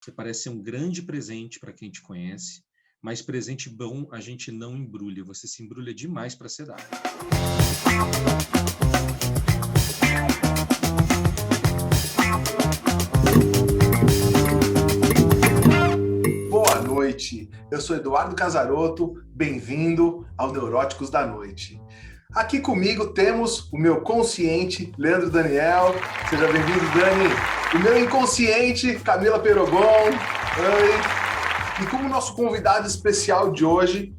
Você parece ser um grande presente para quem te conhece, mas presente bom a gente não embrulha. Você se embrulha demais para ser dado. Boa noite, eu sou Eduardo Casarotto, bem-vindo ao Neuróticos da Noite. Aqui comigo temos o meu consciente, Leandro Daniel. Seja bem-vindo, Dani. O meu inconsciente, Camila Perogon. Oi. E como nosso convidado especial de hoje,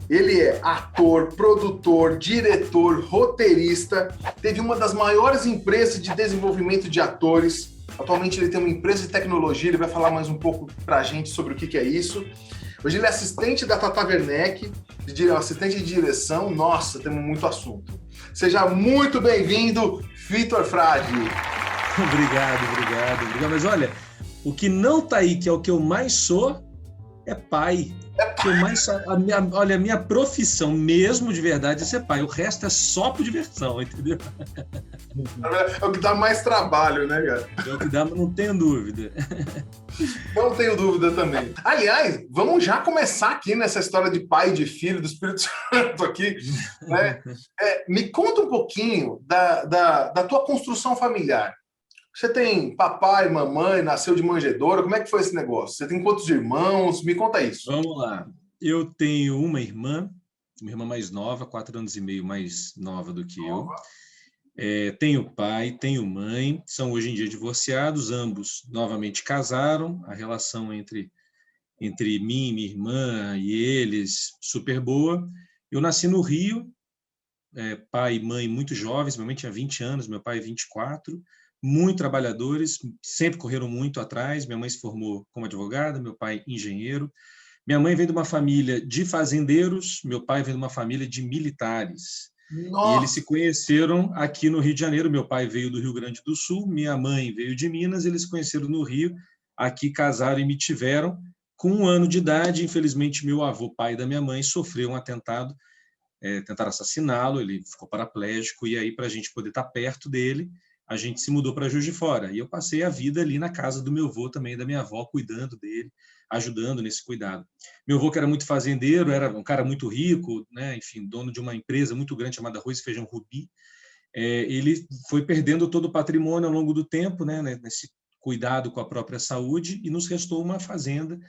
ele é ator, produtor, diretor, roteirista, teve uma das maiores empresas de desenvolvimento de atores. Atualmente ele tem uma empresa de tecnologia, ele vai falar mais um pouco pra gente sobre o que é isso. Hoje ele é assistente da Tata Werneck, assistente de direção. Nossa, temos muito assunto. Seja muito bem-vindo, Vitor Frade. Obrigado. Mas olha, o que não tá aí, que é o que eu mais sou, é pai. Que eu mais sou, a minha profissão mesmo de verdade é ser pai. O resto é só por diversão, entendeu? É o que dá mais trabalho, né, cara? É o que dá, não tenho dúvida. Não tenho dúvida também. Aliás, vamos já começar aqui nessa história de pai e de filho, do Espírito Santo aqui. Né? Me conta um pouquinho da tua construção familiar. Você tem papai, mamãe, nasceu de manjedoura, como é que foi esse negócio? Você tem quantos irmãos? Me conta isso. Vamos lá. Eu tenho uma irmã mais nova, 4 anos e meio mais nova do que eu. Tenho pai, tenho mãe, são hoje em dia divorciados, ambos novamente casaram, a relação entre mim, minha irmã e eles, super boa. Eu nasci no Rio, pai e mãe muito jovens, minha mãe tinha 20 anos, meu pai 24, muito trabalhadores, sempre correram muito atrás, minha mãe se formou como advogada, meu pai engenheiro. Minha mãe vem de uma família de fazendeiros, meu pai vem de uma família de militares. Nossa. E eles se conheceram aqui no Rio de Janeiro. Meu pai veio do Rio Grande do Sul, minha mãe veio de Minas, eles se conheceram no Rio, aqui casaram e me tiveram. Com 1 ano de idade, infelizmente, meu avô, pai da minha mãe, sofreu um atentado, tentaram assassiná-lo, ele ficou paraplégico, e aí, para a gente poder estar perto dele, a gente se mudou para Juiz de Fora. E eu passei a vida ali na casa do meu avô também, da minha avó, cuidando dele, ajudando nesse cuidado. Meu avô, que era muito fazendeiro, era um cara muito rico, né? Enfim, dono de uma empresa muito grande chamada Arroz e Feijão Rubi. Ele foi perdendo todo o patrimônio ao longo do tempo, né? Nesse cuidado com a própria saúde, e nos restou uma fazenda,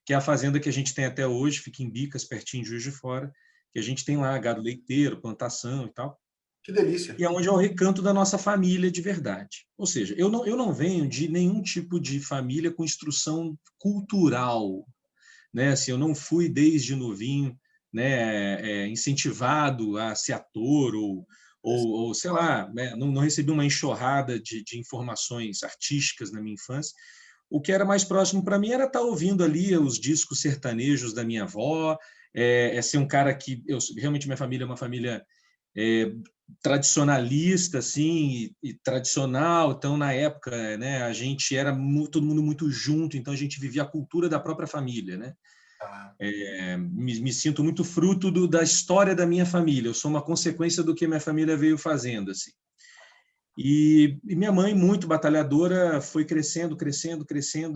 que é a fazenda que a gente tem até hoje, fica em Bicas, pertinho de Juiz de Fora, que a gente tem lá gado leiteiro, plantação e tal. Que delícia. E é onde é o recanto da nossa família de verdade. Ou seja, eu não venho de nenhum tipo de família com instrução cultural, né? Assim, eu não fui desde novinho, né, incentivado a ser ator ou sei lá, né? Não recebi uma enxurrada de informações artísticas na minha infância. O que era mais próximo para mim era estar ouvindo ali os discos sertanejos da minha avó, ser um cara que realmente minha família é uma família tradicionalista, assim, e tradicional. Então, na época, né, a gente era todo mundo muito junto, então a gente vivia a cultura da própria família, né? Me sinto muito fruto da história da minha família. Eu sou uma consequência do que minha família veio fazendo, assim. E minha mãe, muito batalhadora, foi crescendo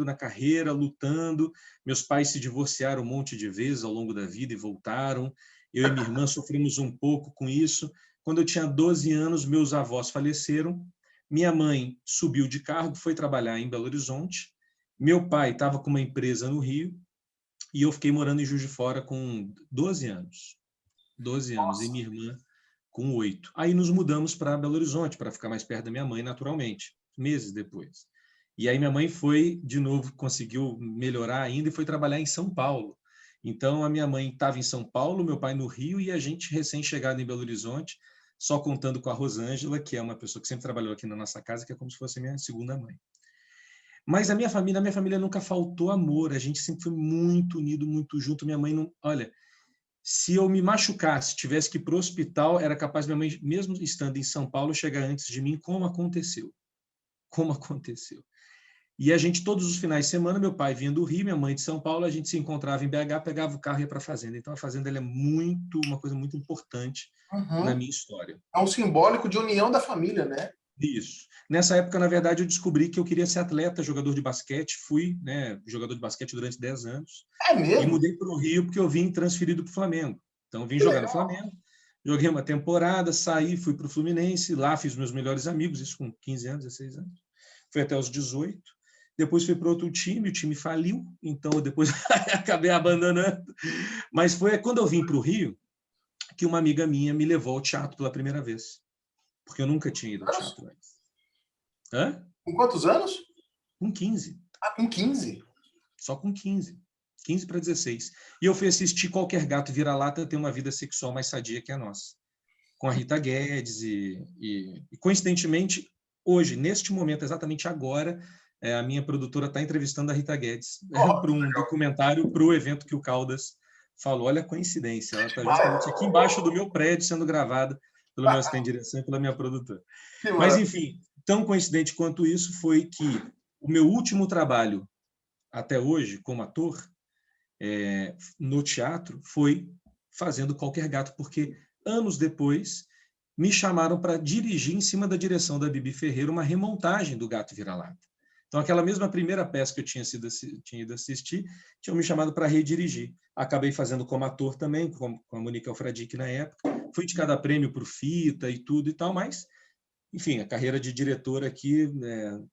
na carreira, lutando. Meus pais se divorciaram um monte de vezes ao longo da vida e voltaram. Eu e minha irmã sofremos um pouco com isso. Quando eu tinha 12 anos, meus avós faleceram. Minha mãe subiu de cargo, foi trabalhar em Belo Horizonte. Meu pai estava com uma empresa no Rio e eu fiquei morando em Juiz de Fora com 12 anos. 12 anos, e minha irmã com 8. Aí nos mudamos para Belo Horizonte, para ficar mais perto da minha mãe, naturalmente, meses depois. E aí minha mãe foi, de novo, conseguiu melhorar ainda e foi trabalhar em São Paulo. Então, a minha mãe estava em São Paulo, meu pai no Rio, e a gente recém-chegado em Belo Horizonte, só contando com a Rosângela, que é uma pessoa que sempre trabalhou aqui na nossa casa, que é como se fosse a minha segunda mãe. Mas na minha família nunca faltou amor, a gente sempre foi muito unido, muito junto. Minha mãe não... Olha, se eu me machucasse, tivesse que ir para o hospital, era capaz minha mãe, mesmo estando em São Paulo, chegar antes de mim, como aconteceu. E a gente, todos os finais de semana, meu pai vinha do Rio, minha mãe de São Paulo, a gente se encontrava em BH, pegava o carro e ia para a fazenda. Então, a fazenda ela é uma coisa muito importante na minha história. É um simbólico de união da família, né? Isso. Nessa época, na verdade, eu descobri que eu queria ser atleta, jogador de basquete. Fui, né, jogador de basquete durante 10 anos. É E mesmo? mudei para o Rio porque eu vim transferido para o Flamengo. Então, vim Que jogar no legal. Flamengo. Joguei uma temporada, saí, fui para o Fluminense. Lá fiz meus melhores amigos, isso com 15 anos, 16 anos. Fui até os 18. Depois fui para outro time, o time faliu. Então, depois acabei abandonando. Mas foi quando eu vim para o Rio que uma amiga minha me levou ao teatro pela primeira vez. Porque eu nunca tinha ido ao teatro antes. Hã? Com quantos anos? Com 15. Ah, com 15. Só com 15. 15 para 16. E eu fui assistir Qualquer Gato Vira-Lata Tem uma Vida Sexual Mais Sadia que a Nossa. Com a Rita Guedes e coincidentemente, hoje, neste momento, exatamente agora, a minha produtora está entrevistando a Rita Guedes para um documentário, para o evento que o Caldas falou. Olha a coincidência, ela está justamente aqui embaixo do meu prédio sendo gravada pelo meu assistente de direção e pela minha produtora. Mas, enfim, tão coincidente quanto isso foi que o meu último trabalho até hoje, como ator, no teatro, foi fazendo Qualquer Gato, porque anos depois me chamaram para dirigir, em cima da direção da Bibi Ferreira, uma remontagem do Gato Vira-Lata. Então, aquela mesma primeira peça que eu tinha ido assistir, tinham me chamado para redirigir. Acabei fazendo como ator também, com a Monique Alfradique na época. Fui indicado a prêmio por fita e tudo e tal, mas, enfim, a carreira de diretor aqui,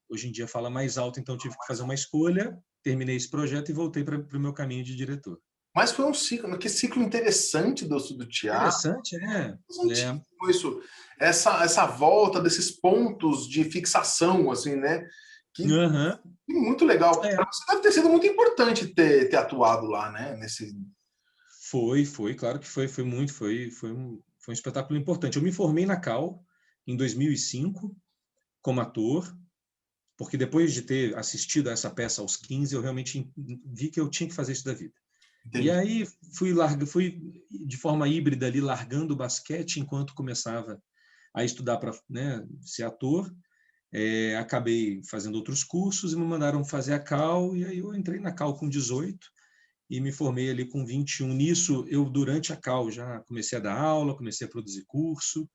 hoje em dia, fala mais alto, então tive que fazer uma escolha, terminei esse projeto e voltei para o meu caminho de diretor. Mas foi um ciclo, que ciclo interessante do teatro. Interessante, né? Isso, essa volta desses pontos de fixação, assim, né? Que muito legal. Para você deve ter sido muito importante ter atuado lá, né? Foi, claro que foi um espetáculo importante. Eu me formei na Cal em 2005 como ator, porque depois de ter assistido a essa peça aos 15, eu realmente vi que eu tinha que fazer isso da vida. Entendi. E aí fui de forma híbrida ali, largando o basquete enquanto começava a estudar para, né, ser ator. Acabei fazendo outros cursos e me mandaram fazer a Cal, e aí eu entrei na Cal com 18 e me formei ali com 21. Nisso, eu, durante a Cal, já comecei a dar aula, comecei a produzir curso.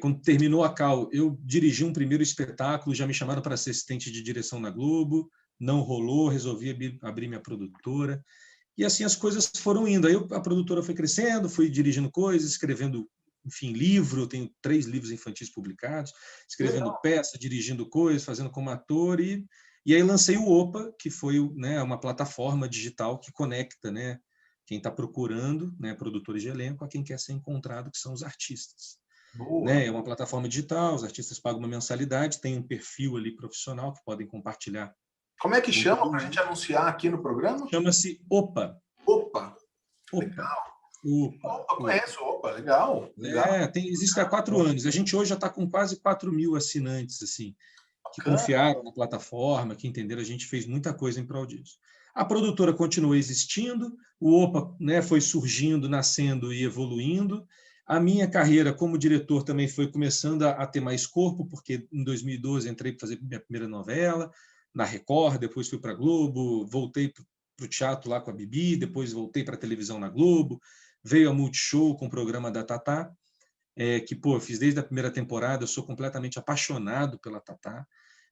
Quando terminou a Cal, eu dirigi um primeiro espetáculo, já me chamaram para ser assistente de direção na Globo, não rolou, resolvi abrir minha produtora. E assim as coisas foram indo. Aí a produtora foi crescendo, fui dirigindo coisas, escrevendo, enfim, livro. Eu tenho 3 livros infantis publicados, escrevendo peça, dirigindo coisas, fazendo como ator. E aí lancei o Opa, que foi, né, uma plataforma digital que conecta, né, quem está procurando, né, produtores de elenco, a quem quer ser encontrado, que são os artistas. Né? É uma plataforma digital, os artistas pagam uma mensalidade, tem um perfil ali profissional que podem compartilhar. Como é que chama para a gente anunciar aqui no programa? Chama-se Opa. Opa. Legal. Opa, conheço. Opa, legal. Existe há 4 anos. A gente hoje já está com quase 4.000 assinantes, assim, que confiaram na plataforma, que entenderam. A gente fez muita coisa em prol disso. A produtora continua existindo, o Opa, né, foi surgindo, nascendo e evoluindo. A minha carreira como diretor também foi começando a ter mais corpo, porque em 2012 entrei para fazer minha primeira novela na Record, depois fui para a Globo, voltei para o teatro lá com a Bibi, depois voltei para a televisão na Globo, veio a Multishow com o programa da Tatá, que eu fiz desde a primeira temporada. Eu sou completamente apaixonado pela Tatá,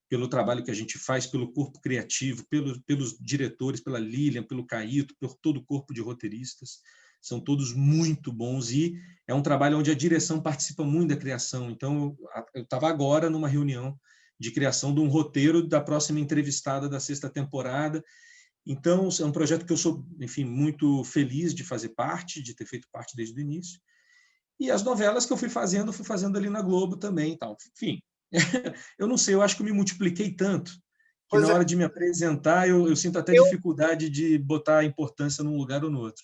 pelo trabalho que a gente faz, pelo corpo criativo, pelos diretores, pela Lilian, pelo Caíto, por todo o corpo de roteiristas. São todos muito bons e é um trabalho onde a direção participa muito da criação. Então, eu estava agora numa reunião de criação de um roteiro da próxima entrevistada da 6ª temporada. Então, é um projeto que eu sou, enfim, muito feliz de fazer parte, de ter feito parte desde o início. E as novelas que eu fui fazendo ali na Globo também e tal. Enfim, eu não sei, eu acho que eu me multipliquei tanto que na hora de me apresentar eu sinto até dificuldade de botar a importância num lugar ou no outro.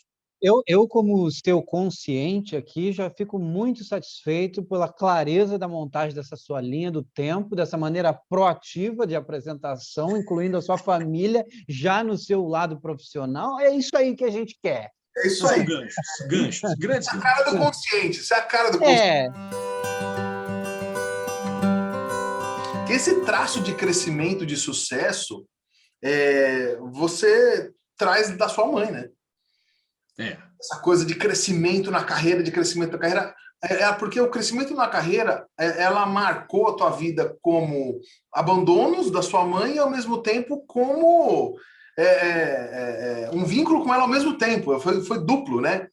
Eu, como seu consciente aqui, já fico muito satisfeito pela clareza da montagem dessa sua linha do tempo, dessa maneira proativa de apresentação, incluindo a sua família já no seu lado profissional. É isso aí que a gente quer. É isso aí. Ganchos, grandes ganchos. Isso é a cara do consciente. Isso é a cara do consciente. Que esse traço de crescimento, de sucesso, você traz da sua mãe, né? Essa coisa de crescimento na carreira, Porque o crescimento na carreira, ela marcou a tua vida como abandonos da sua mãe e, ao mesmo tempo, como um vínculo com ela ao mesmo tempo. Foi duplo, né?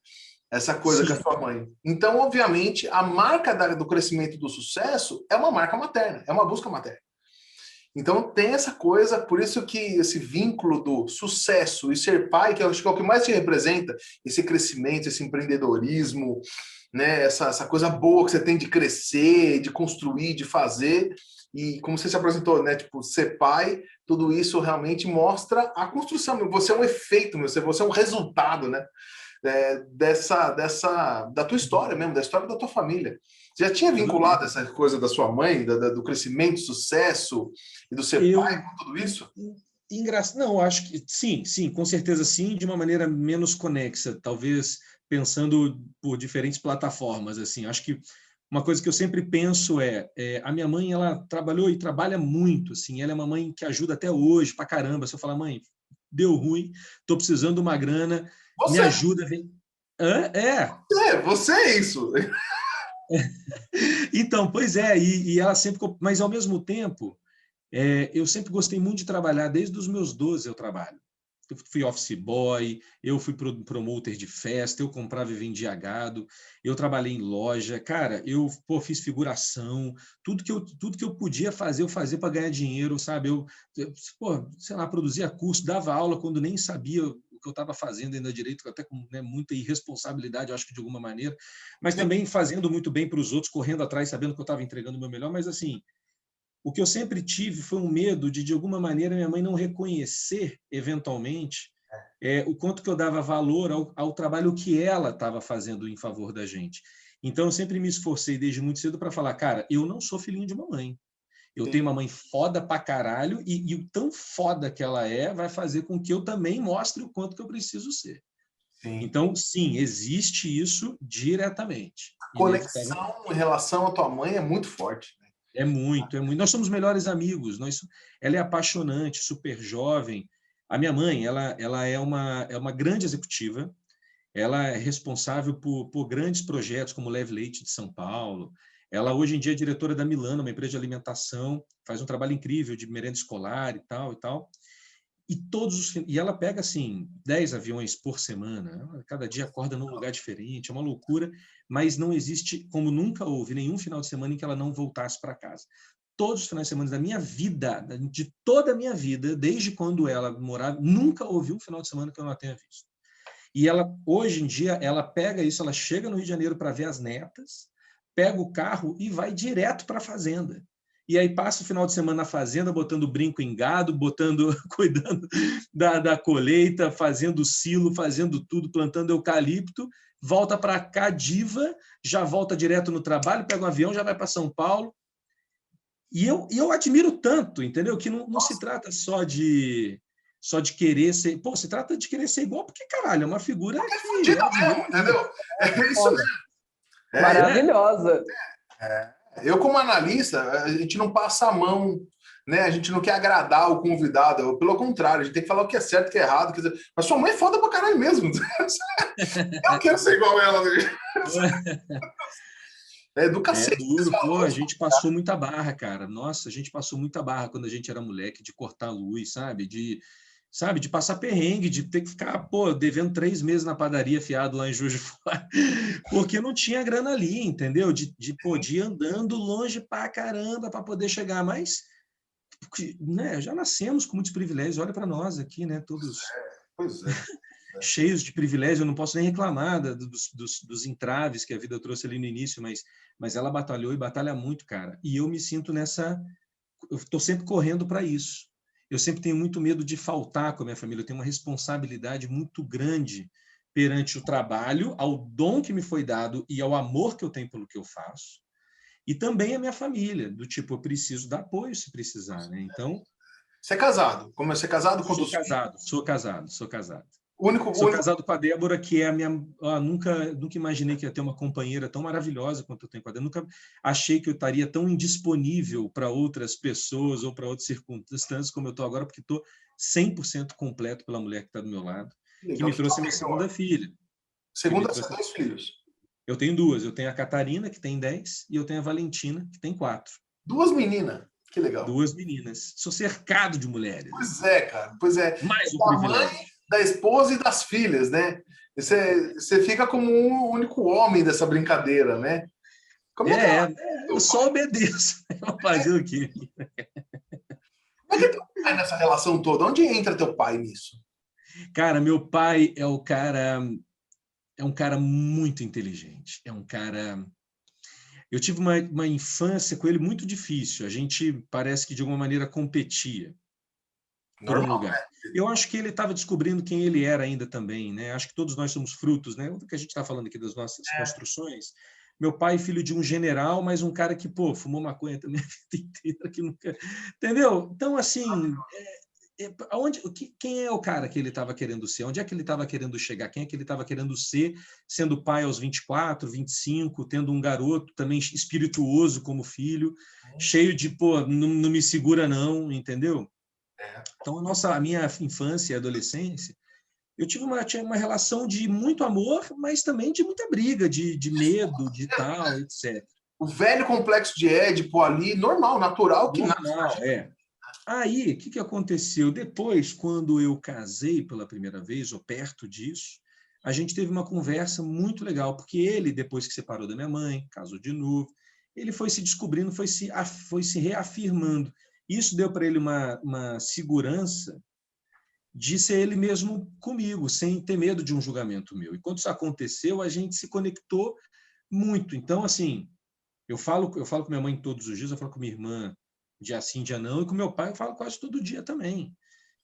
Essa coisa com a sua mãe. Então, obviamente, a marca do crescimento do sucesso é uma marca materna, é uma busca materna. Então, tem essa coisa, por isso que esse vínculo do sucesso e ser pai, que eu acho que é o que mais te representa, esse crescimento, esse empreendedorismo, né? Essa coisa boa que você tem de crescer, de construir, de fazer. E como você se apresentou, né? Tipo, ser pai, tudo isso realmente mostra a construção. Você é um efeito, você é um resultado, né? Da tua história mesmo, da história da tua família. Você já tinha vinculado essa coisa da sua mãe, do crescimento, sucesso e do ser pai com tudo isso? Não, acho que sim, com certeza sim, de uma maneira menos conexa, talvez pensando por diferentes plataformas, assim. Acho que uma coisa que eu sempre penso a minha mãe, ela trabalhou e trabalha muito, assim, ela é uma mãe que ajuda até hoje pra caramba. Se eu falar, mãe, deu ruim, estou precisando de uma grana, me ajuda. Você é isso. Então, pois é, e ela sempre... Mas, ao mesmo tempo, eu sempre gostei muito de trabalhar, desde os meus 12 eu trabalho. Eu fui office boy, eu fui promoter de festa, eu comprava e vendia gado, eu trabalhei em loja, cara, eu fiz figuração, tudo que eu podia fazer, eu fazia para ganhar dinheiro, sabe? Sei lá, produzia curso, dava aula quando nem sabia o que eu estava fazendo ainda direito, até com, né, muita irresponsabilidade, eu acho que de alguma maneira, mas também fazendo muito bem para os outros, correndo atrás, sabendo que eu estava entregando o meu melhor, mas assim, o que eu sempre tive foi um medo de alguma maneira, minha mãe não reconhecer, eventualmente, o quanto que eu dava valor ao trabalho que ela estava fazendo em favor da gente. Então, eu sempre me esforcei desde muito cedo para falar, cara, eu não sou filhinho de mamãe. Eu tenho uma mãe foda pra caralho e o tão foda que ela vai fazer com que eu também mostre o quanto que eu preciso ser. Sim. Então, sim, existe isso diretamente. A conexão em relação à tua mãe é muito forte. É muito, é muito. Nós somos melhores amigos. Ela é apaixonante, super jovem. A minha mãe, ela é uma grande executiva. Ela é responsável por grandes projetos como o Leve Leite de São Paulo. Ela hoje em dia é diretora da Milano, uma empresa de alimentação, faz um trabalho incrível de merenda escolar e tal e tal. E ela pega assim 10 aviões por semana, cada dia acorda num lugar diferente, é uma loucura, mas não existe, como nunca houve, nenhum final de semana em que ela não voltasse para casa. Todos os finais de semana da minha vida, de toda a minha vida, desde quando ela morava, nunca houve um final de semana que eu não a tenha visto. E ela, hoje em dia, ela pega isso, ela chega no Rio de Janeiro para ver as netas, pega o carro e vai direto para a fazenda. E aí passa o final de semana na fazenda, botando brinco em gado, cuidando da colheita, fazendo silo, fazendo tudo, plantando eucalipto, volta para cá, diva, já volta direto no trabalho, pega um avião, já vai para São Paulo. E eu admiro tanto, entendeu? Que não se trata só de querer ser... Pô, se trata de querer ser igual, porque, caralho, é uma figura que... Fudido mesmo, entendeu? É isso mesmo. Maravilhosa. Eu, como analista, a gente não passa a mão, né? A gente não quer agradar o convidado, pelo contrário, a gente tem que falar o que é certo e o que é errado. Quer dizer, mas sua mãe é foda pra caralho mesmo. Eu quero ser igual a ela. É do cacete. Duro, pô, a gente passou muita barra, cara. Nossa, a gente passou muita barra quando a gente era moleque, de cortar a luz, sabe? De passar perrengue, de ter que ficar, pô, devendo 3 meses na padaria fiado lá em Juiz de Fora, porque não tinha grana ali, entendeu? De ir andando longe pra caramba para poder chegar, mas né, já nascemos com muitos privilégios, olha para nós aqui, né? Todos cheios de privilégios, eu não posso nem reclamar dos entraves que a vida trouxe ali no início, mas ela batalhou e batalha muito, cara. E eu me sinto eu estou sempre correndo para isso. Eu sempre tenho muito medo de faltar com a minha família, eu tenho uma responsabilidade muito grande perante o trabalho, ao dom que me foi dado e ao amor que eu tenho pelo que eu faço, e também a minha família, do tipo, eu preciso dar apoio se precisar, né? Então... Você é casado? Como você é casado? Sou casado. Sou único... casado com a Débora, que é a minha... nunca imaginei que ia ter uma companheira tão maravilhosa quanto eu tenho com a Débora. Nunca achei que eu estaria tão indisponível para outras pessoas ou para outras circunstâncias como eu estou agora, porque estou 100% completo pela mulher que está do meu lado, que me trouxe a minha segunda filha. Segunda, 2 filhos. Eu tenho duas. Eu tenho a Catarina, que tem 10, e eu tenho a Valentina, que tem 4. 2 meninas. Que legal. 2 meninas. Sou cercado de mulheres. Pois é, cara. Pois é. Mais um Da privilégio. mãe, da esposa e das filhas, né? Você fica como o único homem dessa brincadeira, né? Como eu só obedeço. Eu vou fazer o quê? Como é que é teu pai nessa relação toda? Onde entra teu pai nisso? Cara, meu pai é um cara muito inteligente. É um cara... Eu tive uma infância com ele muito difícil. A gente parece que, de alguma maneira, competia por um lugar. Né? Eu acho que ele estava descobrindo quem ele era ainda também, né? Acho que todos nós somos frutos, né? O que a gente está falando aqui das nossas construções. Meu pai, filho de um general, mas um cara que, fumou maconha também a vida inteira, que nunca... Entendeu? Então, assim... Quem é o cara que ele estava querendo ser? Onde é que ele estava querendo chegar? Quem é que ele estava querendo ser, sendo pai aos 24, 25, tendo um garoto também espirituoso como filho, cheio de, não me segura não, entendeu? Então, a minha infância e adolescência, eu tive uma relação de muito amor, mas também de muita briga, de medo, de tal, etc. O velho complexo de Édipo ali, normal, natural. É. Aí, o que aconteceu? Depois, quando eu casei pela primeira vez, ou perto disso, a gente teve uma conversa muito legal, porque ele, depois que separou da minha mãe, casou de novo, ele foi se descobrindo, foi se reafirmando. Isso deu para ele uma segurança de ser ele mesmo comigo, sem ter medo de um julgamento meu. E quando isso aconteceu, a gente se conectou muito. Então, assim, eu falo com minha mãe todos os dias, eu falo com minha irmã dia sim, dia não, e com meu pai eu falo quase todo dia também.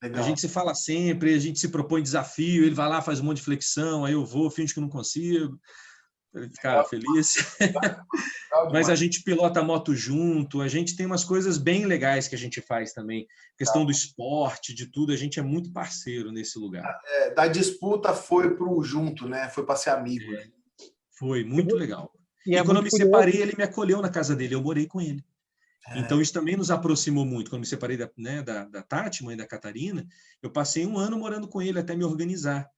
Legal. A gente se fala sempre, a gente se propõe desafio, ele vai lá, faz um monte de flexão, aí eu vou, finge que não consigo, para ele ficar feliz. Mas a gente pilota a moto junto, a gente tem umas coisas bem legais que a gente faz também. Questão do esporte, de tudo, a gente é muito parceiro nesse lugar. Da disputa foi pro junto, né? Foi para ser amigo. Foi muito legal. E quando eu me separei, ele me acolheu na casa dele, eu morei com ele. Então, isso também nos aproximou muito. Quando me separei da Tati, mãe da Catarina, eu passei 1 ano morando com ele até me organizar.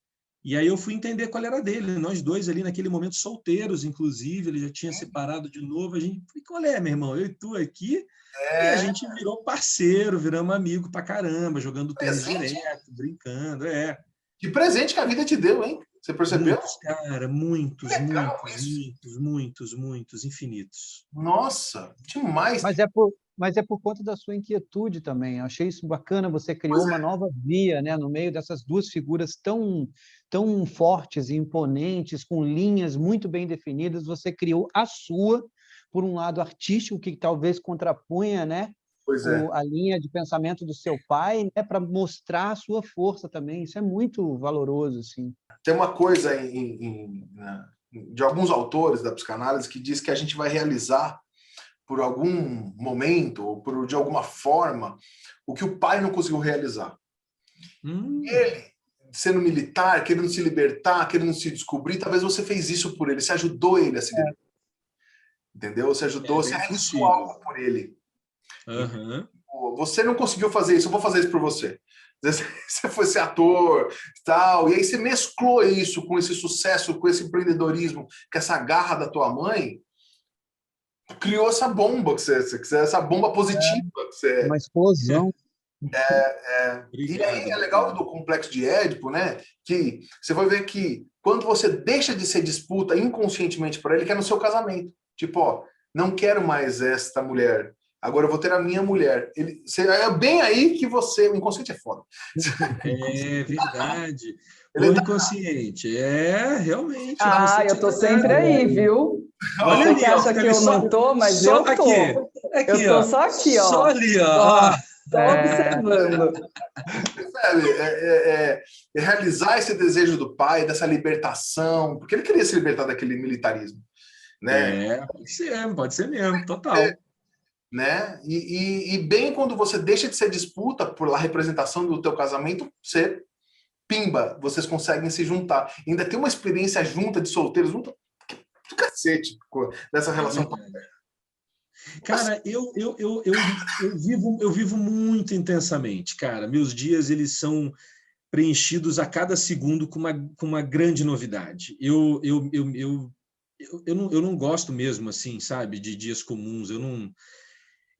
E aí eu fui entender qual era dele. Nós dois ali, naquele momento, solteiros, inclusive, ele já tinha separado de novo. A gente, qual é, meu irmão? Eu e tu aqui. E a gente virou parceiro, viramos amigo pra caramba, jogando tênis direto, brincando. Que presente que a vida te deu, hein? Você percebeu? Muitos, cara, muitos, infinitos. Nossa, demais. Mas é por conta da sua inquietude também. Eu achei isso bacana, você criou uma nova via, né, no meio dessas duas figuras tão fortes e imponentes, com linhas muito bem definidas, você criou a sua, por um lado artístico, que talvez contrapunha, né, a linha de pensamento do seu pai, né, para mostrar a sua força também. Isso é muito valoroso, assim. Tem uma coisa de alguns autores da psicanálise que diz que a gente vai realizar por algum momento ou de alguma forma o que o pai não conseguiu realizar. Ele, sendo militar, querendo se libertar, querendo se descobrir, talvez você fez isso por ele, você ajudou ele a se libertar. Entendeu? Você ajudou, você realizou algo por ele. Você não conseguiu fazer isso, eu vou fazer isso por você. Você foi ser ator, tal, e aí você mesclou isso com esse sucesso, com esse empreendedorismo, com essa garra da tua mãe, criou essa bomba, essa bomba positiva. Uma explosão. E aí é legal do complexo de Édipo, né? Que você vai ver que quando você deixa de ser disputa inconscientemente para ele, que é no seu casamento. Tipo, não quero mais esta mulher. Agora eu vou ter a minha mulher. É bem aí que o inconsciente é foda. É verdade. O inconsciente. Realmente. Eu tô sempre aí, viu? Olha você ali, que acha que eu não tô, mas eu tô. Aqui, eu tô só aqui, ó. Só ali, ó. Tô observando. Realizar esse desejo do pai, dessa libertação, porque ele queria se libertar daquele militarismo. Né? Pode ser mesmo, total. Né? E bem quando você deixa de ser disputa por a representação do teu casamento, você pimba, vocês conseguem se juntar. Ainda tem uma experiência junta de solteiros, junto do cacete dessa relação. Cara, eu vivo muito intensamente, cara. Meus dias, eles são preenchidos a cada segundo com uma grande novidade. Eu eu não gosto mesmo, assim, sabe, de dias comuns.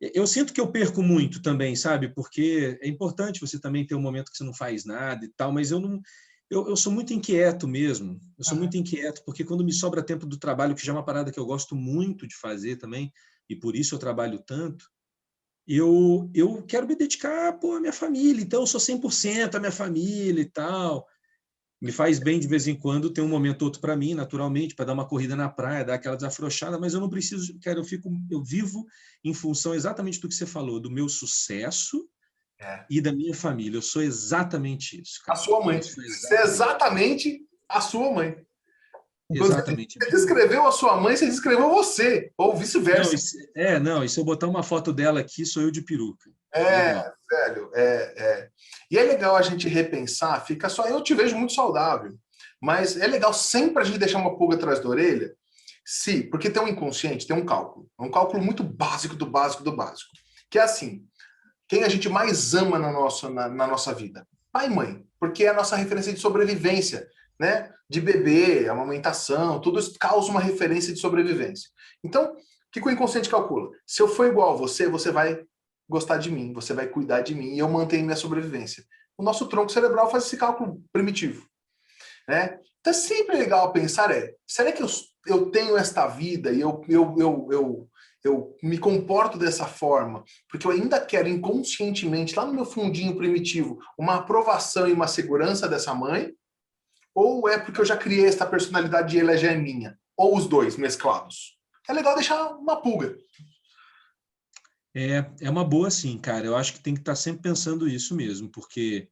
Eu sinto que eu perco muito também, sabe, porque é importante você também ter um momento que você não faz nada e tal, mas eu sou muito inquieto mesmo. Eu sou muito inquieto, porque quando me sobra tempo do trabalho, que já é uma parada que eu gosto muito de fazer também, e por isso eu trabalho tanto, eu quero me dedicar, pô, à minha família. Então, eu sou 100% a minha família e tal. Me faz bem de vez em quando ter um momento ou outro para mim, naturalmente, para dar uma corrida na praia, dar aquela desafrouxada, mas eu não preciso, cara, eu vivo em função exatamente do que você falou, do meu sucesso e da minha família. Eu sou exatamente isso, A cara. sua mãe. Você é exatamente a sua mãe. Quando Exatamente. você descreveu a sua mãe, você descreveu você, ou vice-versa. Não, e se eu botar uma foto dela aqui, sou eu de peruca. Velho, E é legal a gente repensar, fica só, eu te vejo muito saudável, mas é legal sempre a gente deixar uma pulga atrás da orelha, porque tem um inconsciente, tem é um cálculo muito básico do básico do básico, que é assim, quem a gente mais ama na nossa vida? Pai e mãe, porque é a nossa referência de sobrevivência, né? De bebê, amamentação, tudo isso causa uma referência de sobrevivência. Então, o que o inconsciente calcula? Se eu for igual a você, você vai gostar de mim, você vai cuidar de mim e eu mantenho minha sobrevivência. O nosso tronco cerebral faz esse cálculo primitivo, né? Então é sempre legal pensar, será que eu tenho esta vida e eu me comporto dessa forma porque eu ainda quero inconscientemente, lá no meu fundinho primitivo, uma aprovação e uma segurança dessa mãe? Ou é porque eu já criei essa personalidade e ela já é minha? Ou os dois mesclados? É legal deixar uma pulga. É uma boa, sim, cara. Eu acho que tem que estar sempre pensando isso mesmo, porque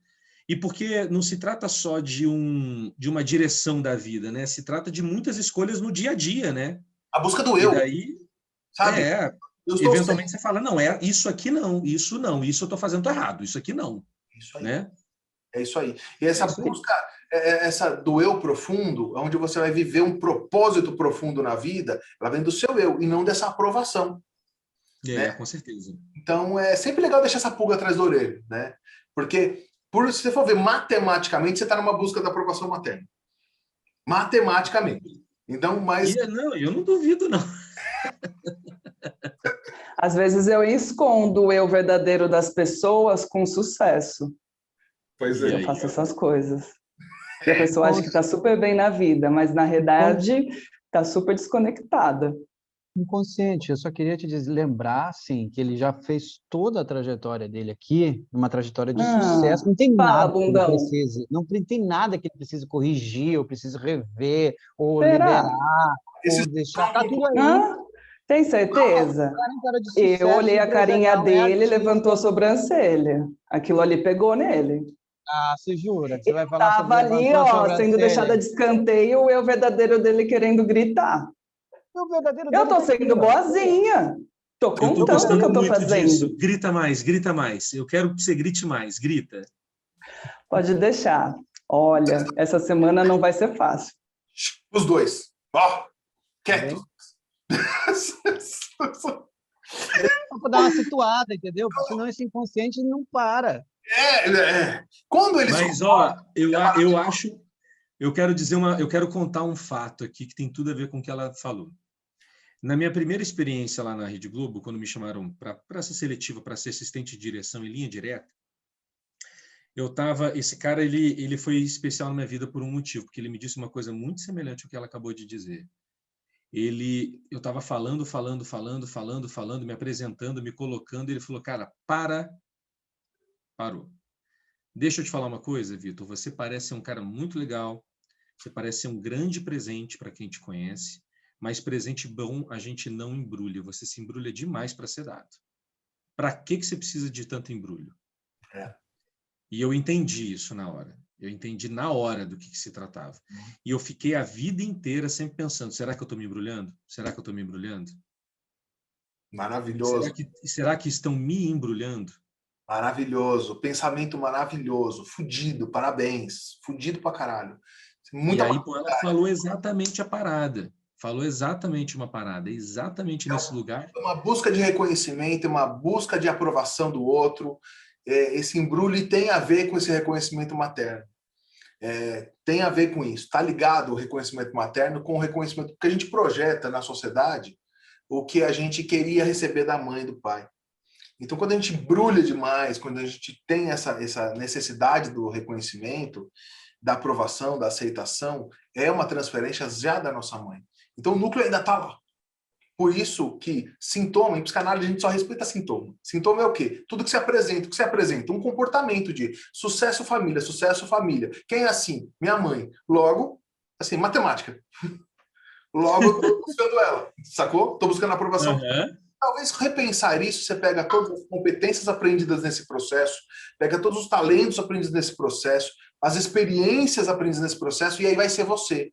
não se trata só de uma direção da vida, né? Se trata de muitas escolhas no dia a dia, né? A busca do E eu, daí, sabe? eventualmente você fala, não, isso aqui não, isso eu estou fazendo errado, isso aqui não. Isso aí. Né? É isso aí. E essa busca, essa do eu profundo, onde você vai viver um propósito profundo na vida, ela vem do seu eu e não dessa aprovação. Né? Com certeza. Então, é sempre legal deixar essa pulga atrás da orelha, né? Porque, se você for ver matematicamente, você está numa busca da aprovação materna. Matematicamente. Então, mas... Não, eu não duvido, não. Às vezes eu escondo o eu verdadeiro das pessoas com sucesso. Pois é. Eu faço essas coisas. E a pessoa acha que está super bem na vida, mas na realidade está super desconectada. Inconsciente, eu só queria te lembrar, assim, que ele já fez toda a trajetória dele aqui, uma trajetória de sucesso. Não tem nada que ele precise, não tem nada que ele precise corrigir, ou precise rever, ou liberar, ou deixar. Tá tudo aí. Tem certeza? Eu olhei a carinha dele e levantou a sobrancelha. Aquilo ali pegou nele. Você jura? Você vai falar sobre ali, ó, sendo deixada de escanteio, o eu verdadeiro dele querendo gritar. Eu tô sendo boazinha. Tô contando o que eu tô fazendo. Disso. Grita mais, grita mais. Eu quero que você grite mais, grita. Pode deixar. Olha, essa semana não vai ser fácil. Os dois. Ó, quieto. Para dar uma situada, entendeu? Porque senão esse inconsciente não para. Quando eles... Mas, eu quero contar um fato aqui que tem tudo a ver com o que ela falou. Na minha primeira experiência lá na Rede Globo, quando me chamaram para essa seletiva para ser assistente de direção em linha direta, esse cara, ele foi especial na minha vida por um motivo, porque ele me disse uma coisa muito semelhante ao que ela acabou de dizer. Eu estava falando, me apresentando, me colocando, e ele falou, cara, parou. Deixa eu te falar uma coisa, Vitor, você parece ser um cara muito legal, você parece ser um grande presente para quem te conhece, mas presente bom a gente não embrulha, você se embrulha demais para ser dado. Para que você precisa de tanto embrulho? E eu entendi isso na hora. Eu entendi na hora do que se tratava. E eu fiquei a vida inteira sempre pensando, será que eu estou me embrulhando? Será que eu estou me embrulhando? Maravilhoso. Será que estão me embrulhando? Maravilhoso. Pensamento maravilhoso. Fudido, parabéns. Fudido pra caralho. E aí ela falou exatamente a parada. Falou exatamente uma parada. Exatamente nesse lugar. Uma busca de reconhecimento, uma busca de aprovação do outro. Esse embrulho tem a ver com esse reconhecimento materno. tem a ver com isso. Está ligado o reconhecimento materno com o reconhecimento, porque a gente projeta na sociedade o que a gente queria receber da mãe e do pai. Então, quando a gente embrulha demais, quando a gente tem essa necessidade do reconhecimento, da aprovação, da aceitação, é uma transferência já da nossa mãe. Então, o núcleo ainda está lá. Por isso que sintoma, em psicanálise a gente só respeita sintoma. Sintoma é o quê? Tudo que se apresenta. O que se apresenta? Um comportamento de sucesso família, sucesso família. Quem é assim? Minha mãe. Logo, assim, matemática. Logo, eu estou buscando ela. Sacou? Estou buscando a aprovação. Uhum. Talvez repensar isso, você pega todas as competências aprendidas nesse processo, pega todos os talentos aprendidos nesse processo, as experiências aprendidas nesse processo, e aí vai ser você.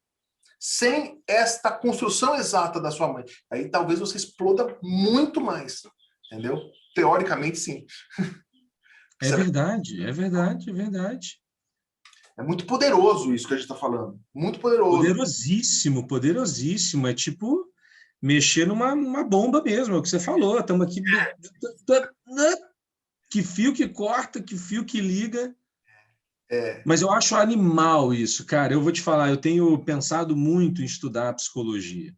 Sem esta construção exata da sua mãe. Aí talvez você exploda muito mais. Entendeu? Teoricamente, sim. É verdade, é verdade, é verdade. É muito poderoso isso que a gente está falando. Muito poderoso. Poderosíssimo, poderosíssimo. É tipo mexer numa bomba mesmo, é o que você falou. Estamos aqui. Que fio que corta, que fio que liga. Mas eu acho animal isso, cara. Eu vou te falar, eu tenho pensado muito em estudar psicologia.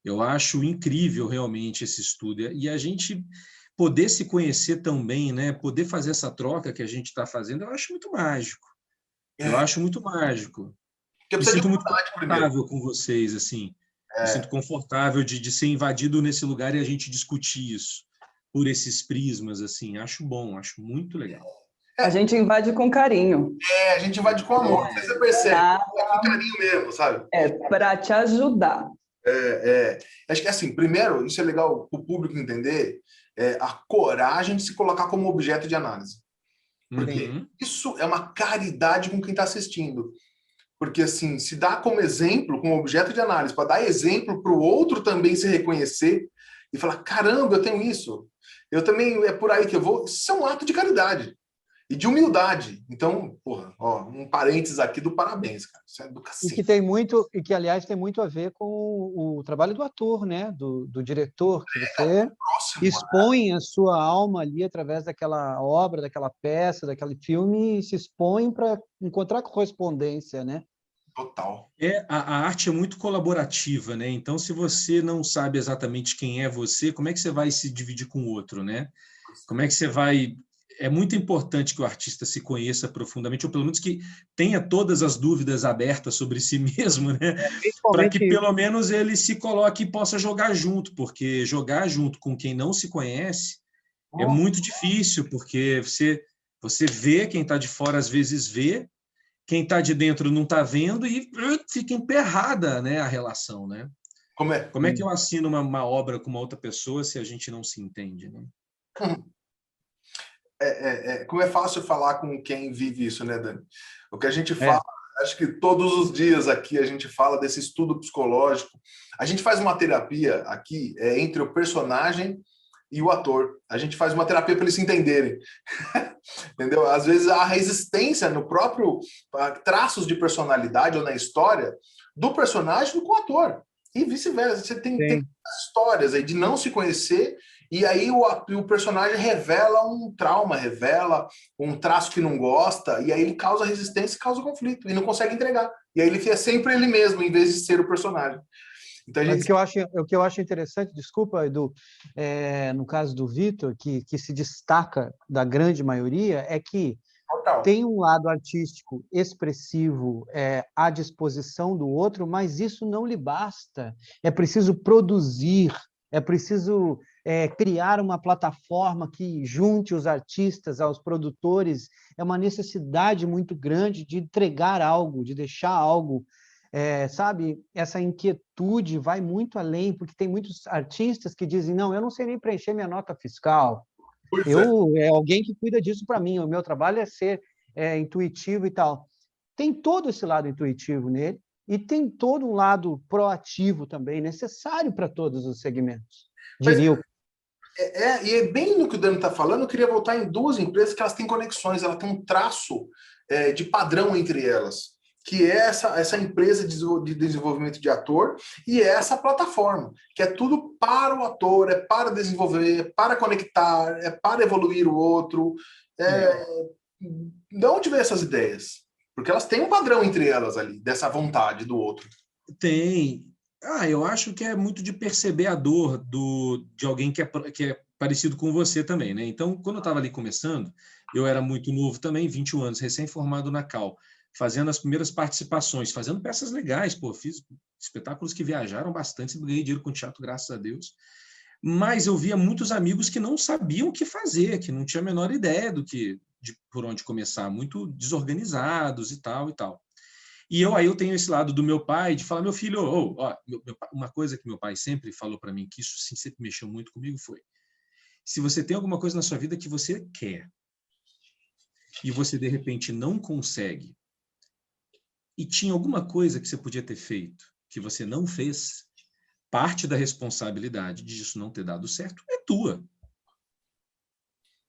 Eu acho incrível realmente esse estudo. E a gente poder se conhecer tão bem, né? Poder fazer essa troca que a gente está fazendo, eu acho muito mágico. Eu acho muito mágico. Me sinto muito confortável com vocês, assim. Me sinto confortável de ser invadido nesse lugar e a gente discutir isso por esses prismas, assim. Acho bom, acho muito legal. A gente invade com carinho. A gente invade com amor. Você percebe? É com carinho mesmo, sabe? Para te ajudar. Acho que, assim, primeiro, isso é legal para o público entender, a coragem de se colocar como objeto de análise. Porque isso é uma caridade com quem está assistindo. Porque, assim, se dá como exemplo, como objeto de análise, para dar exemplo para o outro também se reconhecer e falar, caramba, eu tenho isso. Eu também, é por aí que eu vou. Isso é um ato de caridade. E de humildade. Então, porra, um parênteses aqui do parabéns, cara. Isso é do cacete. E que, aliás, tem muito a ver com o trabalho do ator, né? Do diretor, que você expõe a sua alma ali através daquela obra, daquela peça, daquele filme, e se expõe para encontrar correspondência, né? Total. A arte é muito colaborativa, né? Então, se você não sabe exatamente quem é você, como é que você vai se dividir com o outro, né? Como é que você vai... É muito importante que o artista se conheça profundamente, ou pelo menos que tenha todas as dúvidas abertas sobre si mesmo, né? Para que pelo menos ele se coloque e possa jogar junto, porque jogar junto com quem não se conhece é muito difícil, porque você vê, quem está de fora às vezes vê, quem está de dentro não está vendo e fica emperrada, né, a relação, né? Como é que eu assino uma obra com uma outra pessoa se a gente não se entende, né? Como é fácil falar com quem vive isso, né, Dani? O que a gente fala, acho que todos os dias aqui a gente fala desse estudo psicológico. A gente faz uma terapia aqui entre o personagem e o ator. A gente faz uma terapia para eles se entenderem. Entendeu? Às vezes há resistência no próprio traços de personalidade ou na história do personagem com o ator. E vice-versa. Você tem histórias aí de não se conhecer. E aí o personagem revela um trauma, revela um traço que não gosta, e aí ele causa resistência e causa conflito, e não consegue entregar. E aí ele é sempre ele mesmo, em vez de ser o personagem. Então, Mas o que eu acho interessante, desculpa, Edu, no caso do Vitor, que se destaca da grande maioria, é que tem um lado artístico expressivo à disposição do outro, mas isso não lhe basta. É preciso produzir, é preciso criar uma plataforma que junte os artistas aos produtores. É uma necessidade muito grande de entregar algo, de deixar algo. Sabe, essa inquietude vai muito além, porque tem muitos artistas que dizem, não, eu não sei nem preencher minha nota fiscal. É alguém que cuida disso para mim, o meu trabalho é ser intuitivo e tal. Tem todo esse lado intuitivo nele, e tem todo um lado proativo também, necessário para todos os segmentos, diria eu. E é bem no que o Dani está falando, eu queria voltar em duas empresas que elas têm conexões, elas têm um traço de padrão entre elas, que é essa empresa de desenvolvimento de ator e essa plataforma, que é tudo para o ator, é para desenvolver, é para conectar, é para evoluir o outro. De onde vem essas ideias? Porque elas têm um padrão entre elas ali, dessa vontade do outro. Tem. Eu acho que é muito de perceber a dor de alguém que é parecido com você também, né? Então, quando eu estava ali começando, eu era muito novo também, 21 anos, recém-formado na Cal, fazendo as primeiras participações, fazendo peças legais, pô, fiz espetáculos que viajaram bastante, ganhei dinheiro com teatro, graças a Deus. Mas eu via muitos amigos que não sabiam o que fazer, que não tinham a menor ideia por onde começar, muito desorganizados e tal e tal. E aí eu tenho esse lado do meu pai, de falar, meu filho, uma coisa que meu pai sempre falou para mim, que isso sim, sempre mexeu muito comigo, foi: se você tem alguma coisa na sua vida que você quer e você, de repente, não consegue, e tinha alguma coisa que você podia ter feito que você não fez, parte da responsabilidade disso não ter dado certo é tua.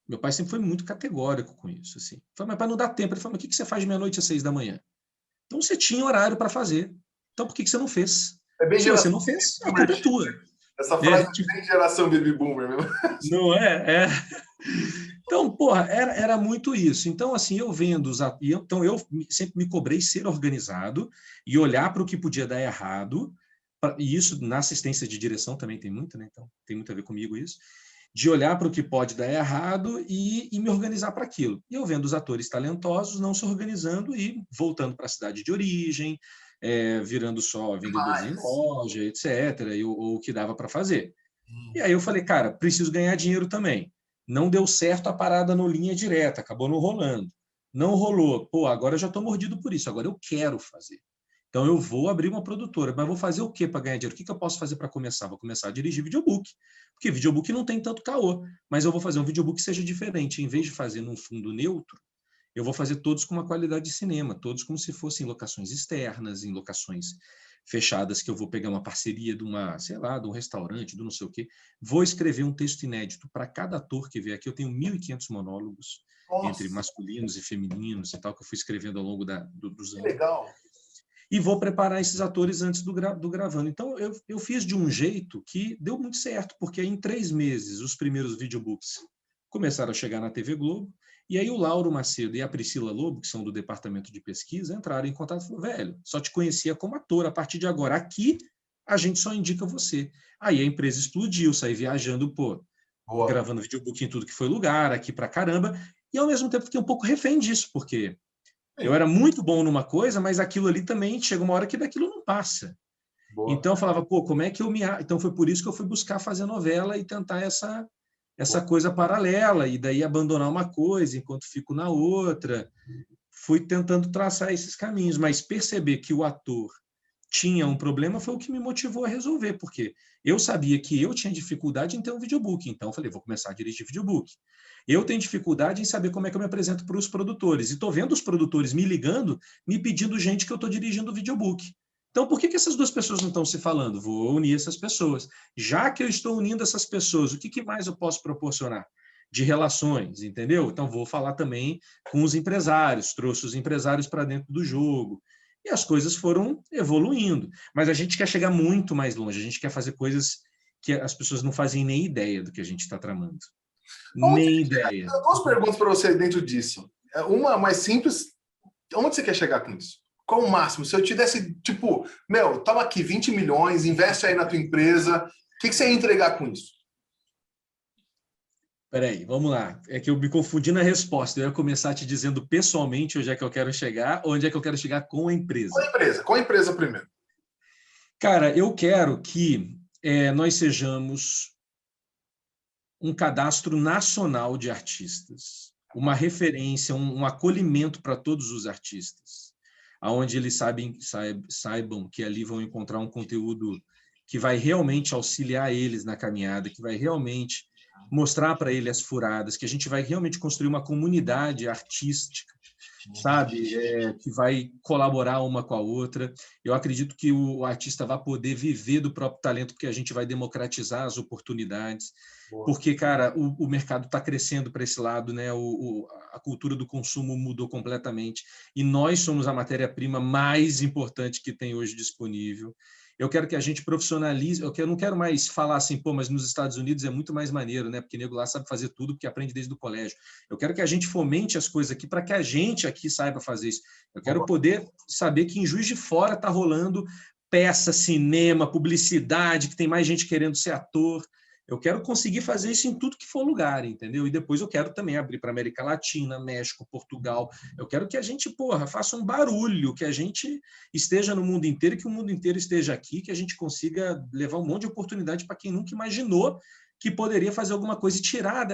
Meu pai sempre foi muito categórico com isso. Assim. Falei, mas para não dar tempo, ele falou, mas o que você faz de meia-noite às 6 da manhã? Então você tinha horário para fazer. Então por que você não fez? É bem Se você não fez, a culpa é tua. Essa frase é bem geração baby boomer mesmo. Não é? Então, porra, era muito isso. Então, assim, eu vendo então eu sempre me cobrei ser organizado e olhar para o que podia dar errado. E isso na assistência de direção também tem muito, né? Então tem muito a ver comigo isso. De olhar para o que pode dar errado e me organizar para aquilo. E eu vendo os atores talentosos não se organizando e voltando para a cidade de origem, virando só vendedorzinho em loja, etc., ou o que dava para fazer. E aí eu falei, cara, preciso ganhar dinheiro também. Não deu certo a parada no linha direta, acabou não rolando. Não rolou. Pô, agora eu já estou mordido por isso, agora eu quero fazer. Então eu vou abrir uma produtora, mas vou fazer o quê para ganhar dinheiro? O que eu posso fazer para começar? Vou começar a dirigir videobook, porque videobook não tem tanto caô, mas eu vou fazer um videobook que seja diferente. Em vez de fazer num fundo neutro, eu vou fazer todos com uma qualidade de cinema, todos como se fossem locações externas, em locações fechadas, que eu vou pegar uma parceria de de um restaurante, do não sei o quê. Vou escrever um texto inédito para cada ator que vier aqui. Eu tenho 1.500 monólogos, entre masculinos e femininos e tal, que eu fui escrevendo ao longo dos anos. Que legal. E vou preparar esses atores antes do gravando. Então, eu fiz de um jeito que deu muito certo, porque em 3 meses, os primeiros videobooks começaram a chegar na TV Globo, e aí o Lauro Macedo e a Priscila Lobo, que são do departamento de pesquisa, entraram em contato e falaram, velho, só te conhecia como ator, a partir de agora, aqui, a gente só indica você. Aí a empresa explodiu, saí viajando, gravando videobook em tudo que foi lugar, aqui pra caramba, e ao mesmo tempo fiquei um pouco refém disso, porque eu era muito bom numa coisa, mas aquilo ali também chega uma hora que daquilo não passa. Boa. Então eu falava, como é que eu me... Então foi por isso que eu fui buscar fazer novela e tentar essa coisa paralela, e daí abandonar uma coisa enquanto fico na outra. Fui tentando traçar esses caminhos, mas perceber que o ator tinha um problema foi o que me motivou a resolver, porque eu sabia que eu tinha dificuldade em ter um videobook, então eu falei, vou começar a dirigir videobook. Eu tenho dificuldade em saber como é que eu me apresento para os produtores, e estou vendo os produtores me ligando, me pedindo gente que eu estou dirigindo o videobook. Então, por que essas duas pessoas não estão se falando? Vou unir essas pessoas. Já que eu estou unindo essas pessoas, o que mais eu posso proporcionar? De relações, entendeu? Então, vou falar também com os empresários, trouxe os empresários para dentro do jogo. E as coisas foram evoluindo. Mas a gente quer chegar muito mais longe, a gente quer fazer coisas que as pessoas não fazem nem ideia do que a gente está tramando. Nem ideia. Duas perguntas para você dentro disso. Uma mais simples, onde você quer chegar com isso? Qual o máximo? Se eu te desse, toma aqui 20 milhões, investe aí na tua empresa, o que você ia entregar com isso? Peraí, vamos lá. É que eu me confundi na resposta. Eu ia começar te dizendo pessoalmente onde é que eu quero chegar, onde é que eu quero chegar com a empresa. Com a empresa primeiro. Cara, eu quero que nós sejamos um cadastro nacional de artistas, uma referência, um acolhimento para todos os artistas, onde eles saibam que ali vão encontrar um conteúdo que vai realmente auxiliar eles na caminhada, que vai realmente mostrar para eles as furadas, que a gente vai realmente construir uma comunidade artística, sabe? Que vai colaborar uma com a outra. Eu acredito que o artista vai poder viver do próprio talento, porque a gente vai democratizar as oportunidades. Boa. Porque, cara, o mercado está crescendo para esse lado, né? A cultura do consumo mudou completamente e nós somos a matéria-prima mais importante que tem hoje disponível. eu quero que a gente profissionalize, eu não quero mais falar assim, pô, mas nos Estados Unidos é muito mais maneiro, né? Porque nego lá sabe fazer tudo, porque aprende desde o colégio. Eu quero que a gente fomente as coisas aqui para que a gente aqui saiba fazer isso. Eu quero poder saber que em Juiz de Fora está rolando peça, cinema, publicidade, que tem mais gente querendo ser ator. Eu quero conseguir fazer isso em tudo que for lugar, entendeu? E depois eu quero também abrir para América Latina, México, Portugal. Eu quero que a gente, porra, faça um barulho, que a gente esteja no mundo inteiro, que o mundo inteiro esteja aqui, que a gente consiga levar um monte de oportunidade para quem nunca imaginou que poderia fazer alguma coisa e tirar,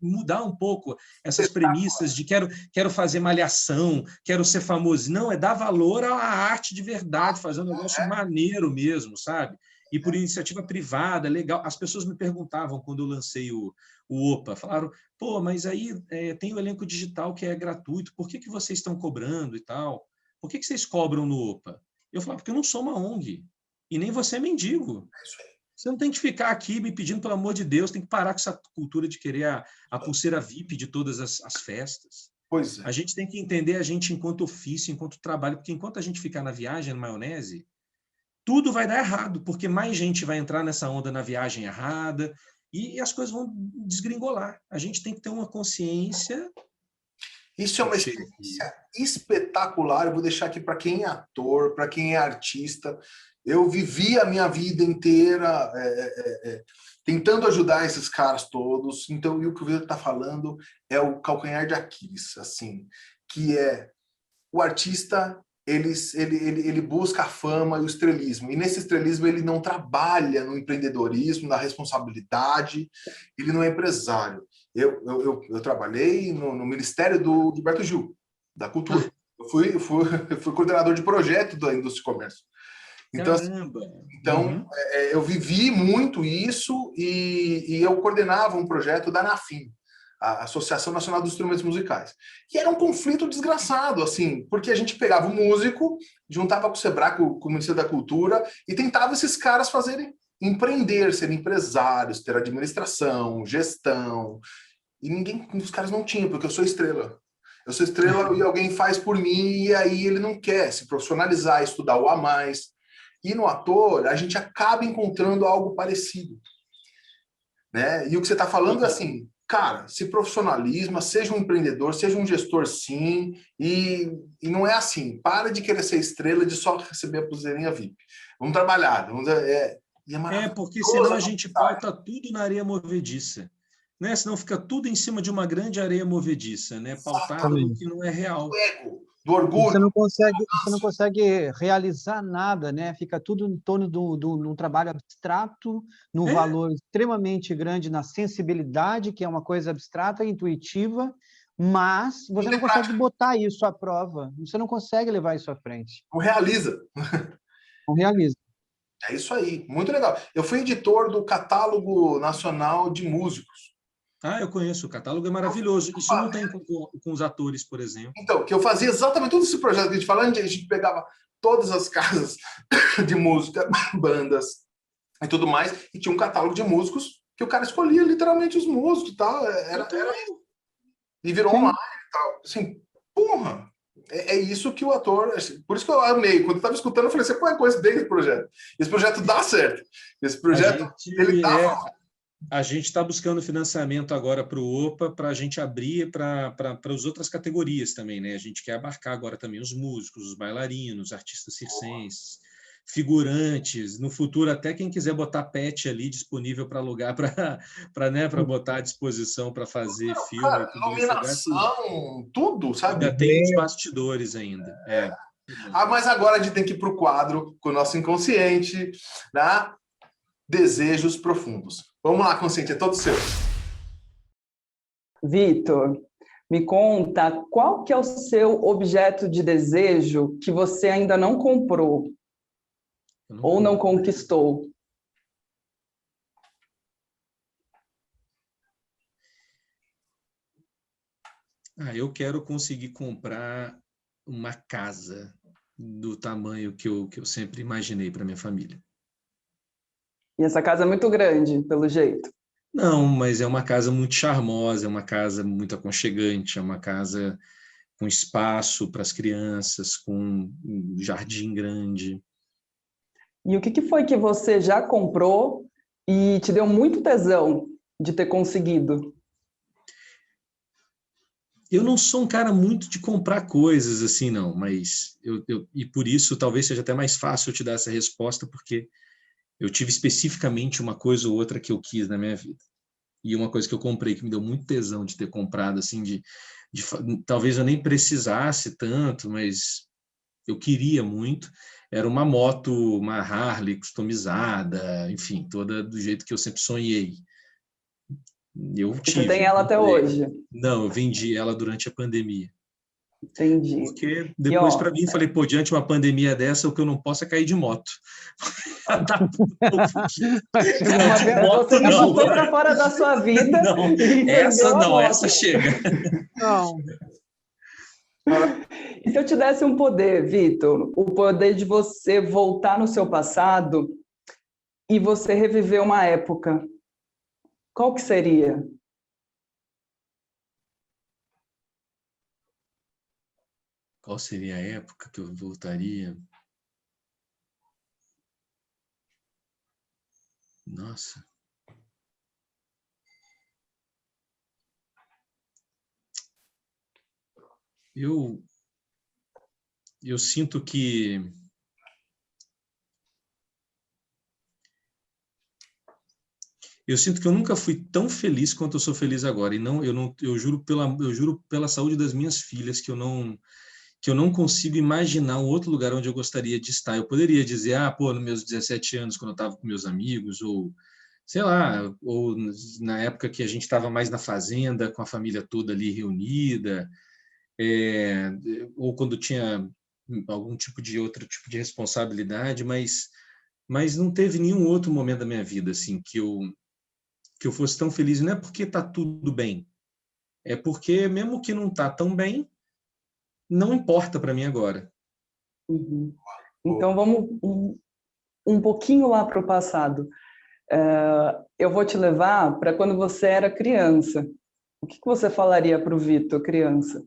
mudar um pouco essas premissas de quero fazer malhação, quero ser famoso. Não, é dar valor à arte de verdade, fazer um negócio maneiro mesmo, sabe? E por iniciativa privada, legal. As pessoas me perguntavam quando eu lancei o OPA, falaram, pô, mas aí tem o elenco digital que é gratuito, por que vocês estão cobrando e tal? Por que vocês cobram no OPA? Eu falava, porque eu não sou uma ONG, e nem você é mendigo. É isso aí. Você não tem que ficar aqui me pedindo, pelo amor de Deus, tem que parar com essa cultura de querer a pulseira VIP de todas as festas. Pois é. A gente tem que entender a gente enquanto ofício, enquanto trabalho, porque enquanto a gente ficar na viagem, na maionese, tudo vai dar errado, porque mais gente vai entrar nessa onda na viagem errada e as coisas vão desgringolar. A gente tem que ter uma consciência. Isso é uma experiência espetacular. Eu vou deixar aqui para quem é ator, para quem é artista. Eu vivi a minha vida inteira tentando ajudar esses caras todos. Então, e o que o Vitor está falando é o calcanhar de Aquiles, assim, que é o artista. Ele busca a fama e o estrelismo. E nesse estrelismo ele não trabalha no empreendedorismo, na responsabilidade, ele não é empresário. Eu trabalhei no Ministério do Gilberto Gil, da Cultura. Eu fui coordenador de projeto da indústria de comércio. Então, eu vivi muito isso e eu coordenava um projeto da ANAFIM, a Associação Nacional dos Instrumentos Musicais. E era um conflito desgraçado, assim, porque a gente pegava o músico, juntava com o Sebrae, com o Ministério da Cultura, e tentava esses caras empreender, serem empresários, ter administração, gestão. E os caras não tinham, porque eu sou estrela. Eu sou estrela e alguém faz por mim, e aí ele não quer se profissionalizar, estudar o a mais. E no ator, a gente acaba encontrando algo parecido. Né? E o que você está falando é assim, cara, se profissionalismo, seja um empreendedor, seja um gestor, sim, e não é assim. Para de querer ser estrela de só receber a pulseirinha VIP. Vamos trabalhar. Porque senão a gente pauta tudo na areia movediça. Né? Senão fica tudo em cima de uma grande areia movediça, né? Pautado no que não é real. Do ego, do orgulho. Você não consegue realizar nada, né? Fica tudo em torno de um trabalho abstrato, num valor extremamente grande na sensibilidade, que é uma coisa abstrata e intuitiva, mas você não consegue botar isso à prova. Você não consegue levar isso à frente. Não realiza. Não realiza. É isso aí. Muito legal. Eu fui editor do Catálogo Nacional de Músicos. Eu conheço. O catálogo é maravilhoso. Isso não tem com os atores, por exemplo. Então, que eu fazia exatamente todo esse projeto que a gente falando, a gente pegava todas as casas de música, bandas e tudo mais, e tinha um catálogo de músicos que o cara escolhia literalmente os músicos e tal. E virou online e tal. Assim, porra! É isso que o ator... Por isso que eu amei. Quando eu estava escutando, eu falei assim, qual é a coisa desse projeto? Esse projeto dá certo. Esse projeto, ele dá... A gente está buscando financiamento agora para o OPA, para a gente abrir para as outras categorias também, né? A gente quer abarcar agora também os músicos, os bailarinos, artistas circenses, figurantes. No futuro, até quem quiser botar pet ali disponível para alugar, para botar à disposição para fazer filme. Cara, iluminação, tudo, sabe? Ainda tem os bastidores ainda. Mas agora a gente tem que ir para o quadro com o nosso inconsciente, né? Desejos profundos. Vamos lá, consciente, é todo seu. Vitor, me conta qual que é o seu objeto de desejo que você ainda não comprou ou não conquistou? Eu quero conseguir comprar uma casa do tamanho que eu sempre imaginei para minha família. E essa casa é muito grande, pelo jeito. Não, mas é uma casa muito charmosa, é uma casa muito aconchegante, é uma casa com espaço para as crianças, com um jardim grande. E o que foi que você já comprou e te deu muito tesão de ter conseguido? Eu não sou um cara muito de comprar coisas assim, não, mas e por isso talvez seja até mais fácil eu te dar essa resposta, porque eu tive especificamente uma coisa ou outra que eu quis na minha vida. E uma coisa que eu comprei que me deu muito tesão de ter comprado, assim, talvez eu nem precisasse tanto, mas eu queria muito, era uma moto, uma Harley customizada, enfim, toda do jeito que eu sempre sonhei. Eu E você tive. tem ela até hoje? Não, eu vendi ela durante a pandemia. Entendi. Porque depois, para mim, falei, pô, diante de uma pandemia dessa, o que eu não posso é cair de moto. Você me botou para fora da sua vida. Não, essa chega. Não. E se eu te desse um poder, Vitor, o poder de você voltar no seu passado e você reviver uma época, qual que seria? Qual seria a época que eu voltaria? Nossa. Eu sinto que eu nunca fui tão feliz quanto eu sou feliz agora. E eu juro pela saúde das minhas filhas que eu não consigo imaginar um outro lugar onde eu gostaria de estar. Eu poderia dizer, pô, nos meus 17 anos, quando eu estava com meus amigos, ou sei lá, ou na época que a gente estava mais na fazenda, com a família toda ali reunida, ou quando tinha algum outro tipo de responsabilidade, mas não teve nenhum outro momento da minha vida assim que eu fosse tão feliz. Não é porque está tudo bem, é porque mesmo que não está tão bem, não importa para mim agora. Uhum. Então vamos um pouquinho lá para o passado. Eu vou te levar para quando você era criança. O que você falaria para o Vitor, criança?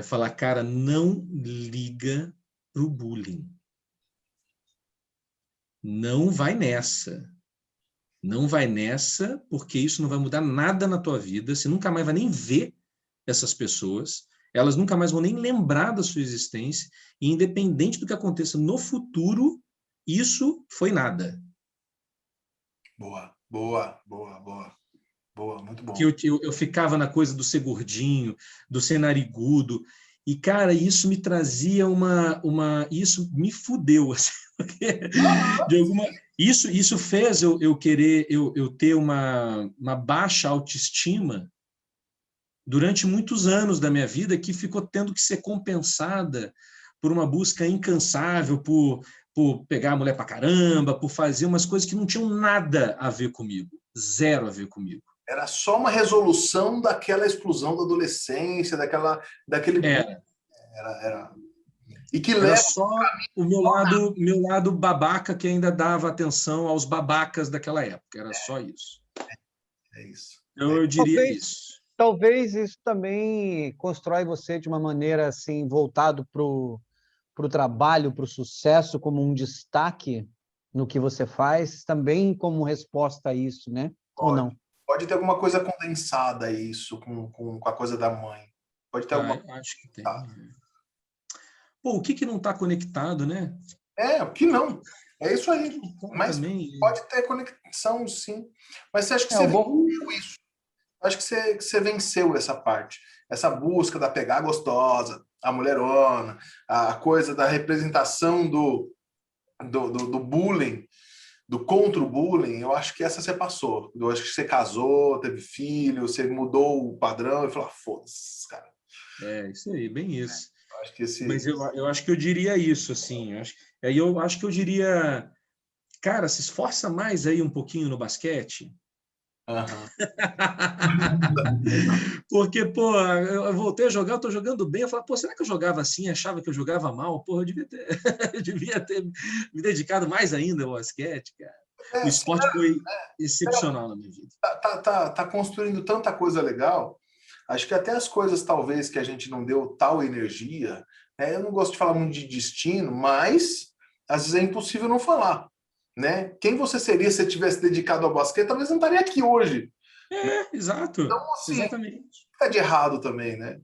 Falar, cara, não liga pro bullying. Não vai nessa. Não vai nessa, porque isso não vai mudar nada na tua vida. Você nunca mais vai nem ver essas pessoas. Elas nunca mais vão nem lembrar da sua existência. E independente do que aconteça no futuro, isso foi nada. Boa, boa, boa, boa. Boa, muito bom. Que eu ficava na coisa do ser gordinho, do ser narigudo. E, cara, isso me trazia isso me fudeu, assim, porque isso fez eu querer eu ter uma baixa autoestima durante muitos anos da minha vida, que ficou tendo que ser compensada por uma busca incansável, por pegar a mulher pra caramba, por fazer umas coisas que não tinham nada a ver comigo, zero a ver comigo. Era só uma resolução daquela explosão da adolescência, daquele... Era... E que era só o meu lado babaca, que ainda dava atenção aos babacas daquela época. Era só isso. É isso. Eu diria isso. Talvez isso também constrói você de uma maneira assim, voltado para o trabalho, para o sucesso, como um destaque no que você faz, também como resposta a isso, né? Pode. Ou não? Pode ter alguma coisa condensada isso com a coisa da mãe. Pode ter alguma coisa. Acho que tem. Pô, o que não está conectado, né? O que não? É isso aí. Mas também... pode ter conexão, sim. Mas você acha que você venceu isso? Acho que você venceu essa parte. Essa busca da pegar gostosa, a mulherona, a coisa da representação do bullying, do contra o bullying. Eu acho que essa você passou. Eu acho que você casou, teve filho, você mudou o padrão e falou, foda-se, cara. Isso aí, bem isso. Acho que Mas eu acho que eu diria isso, assim. Eu acho que eu diria, cara, se esforça mais aí um pouquinho no basquete. Uhum. Porque, pô, eu voltei a jogar, eu tô jogando bem. Eu falei, pô, será que eu jogava assim? Achava que eu jogava mal? Pô, eu devia ter me dedicado mais ainda ao basquete, cara. O esporte foi excepcional na minha vida. Tá construindo tanta coisa legal. Acho que até as coisas, talvez, que a gente não deu tal energia, Eu não gosto de falar muito de destino, mas às vezes é impossível não falar, né? Quem você seria se você tivesse dedicado ao basquete? Talvez não estaria aqui hoje. Exato. Então, assim, Exatamente. fica de errado também, né?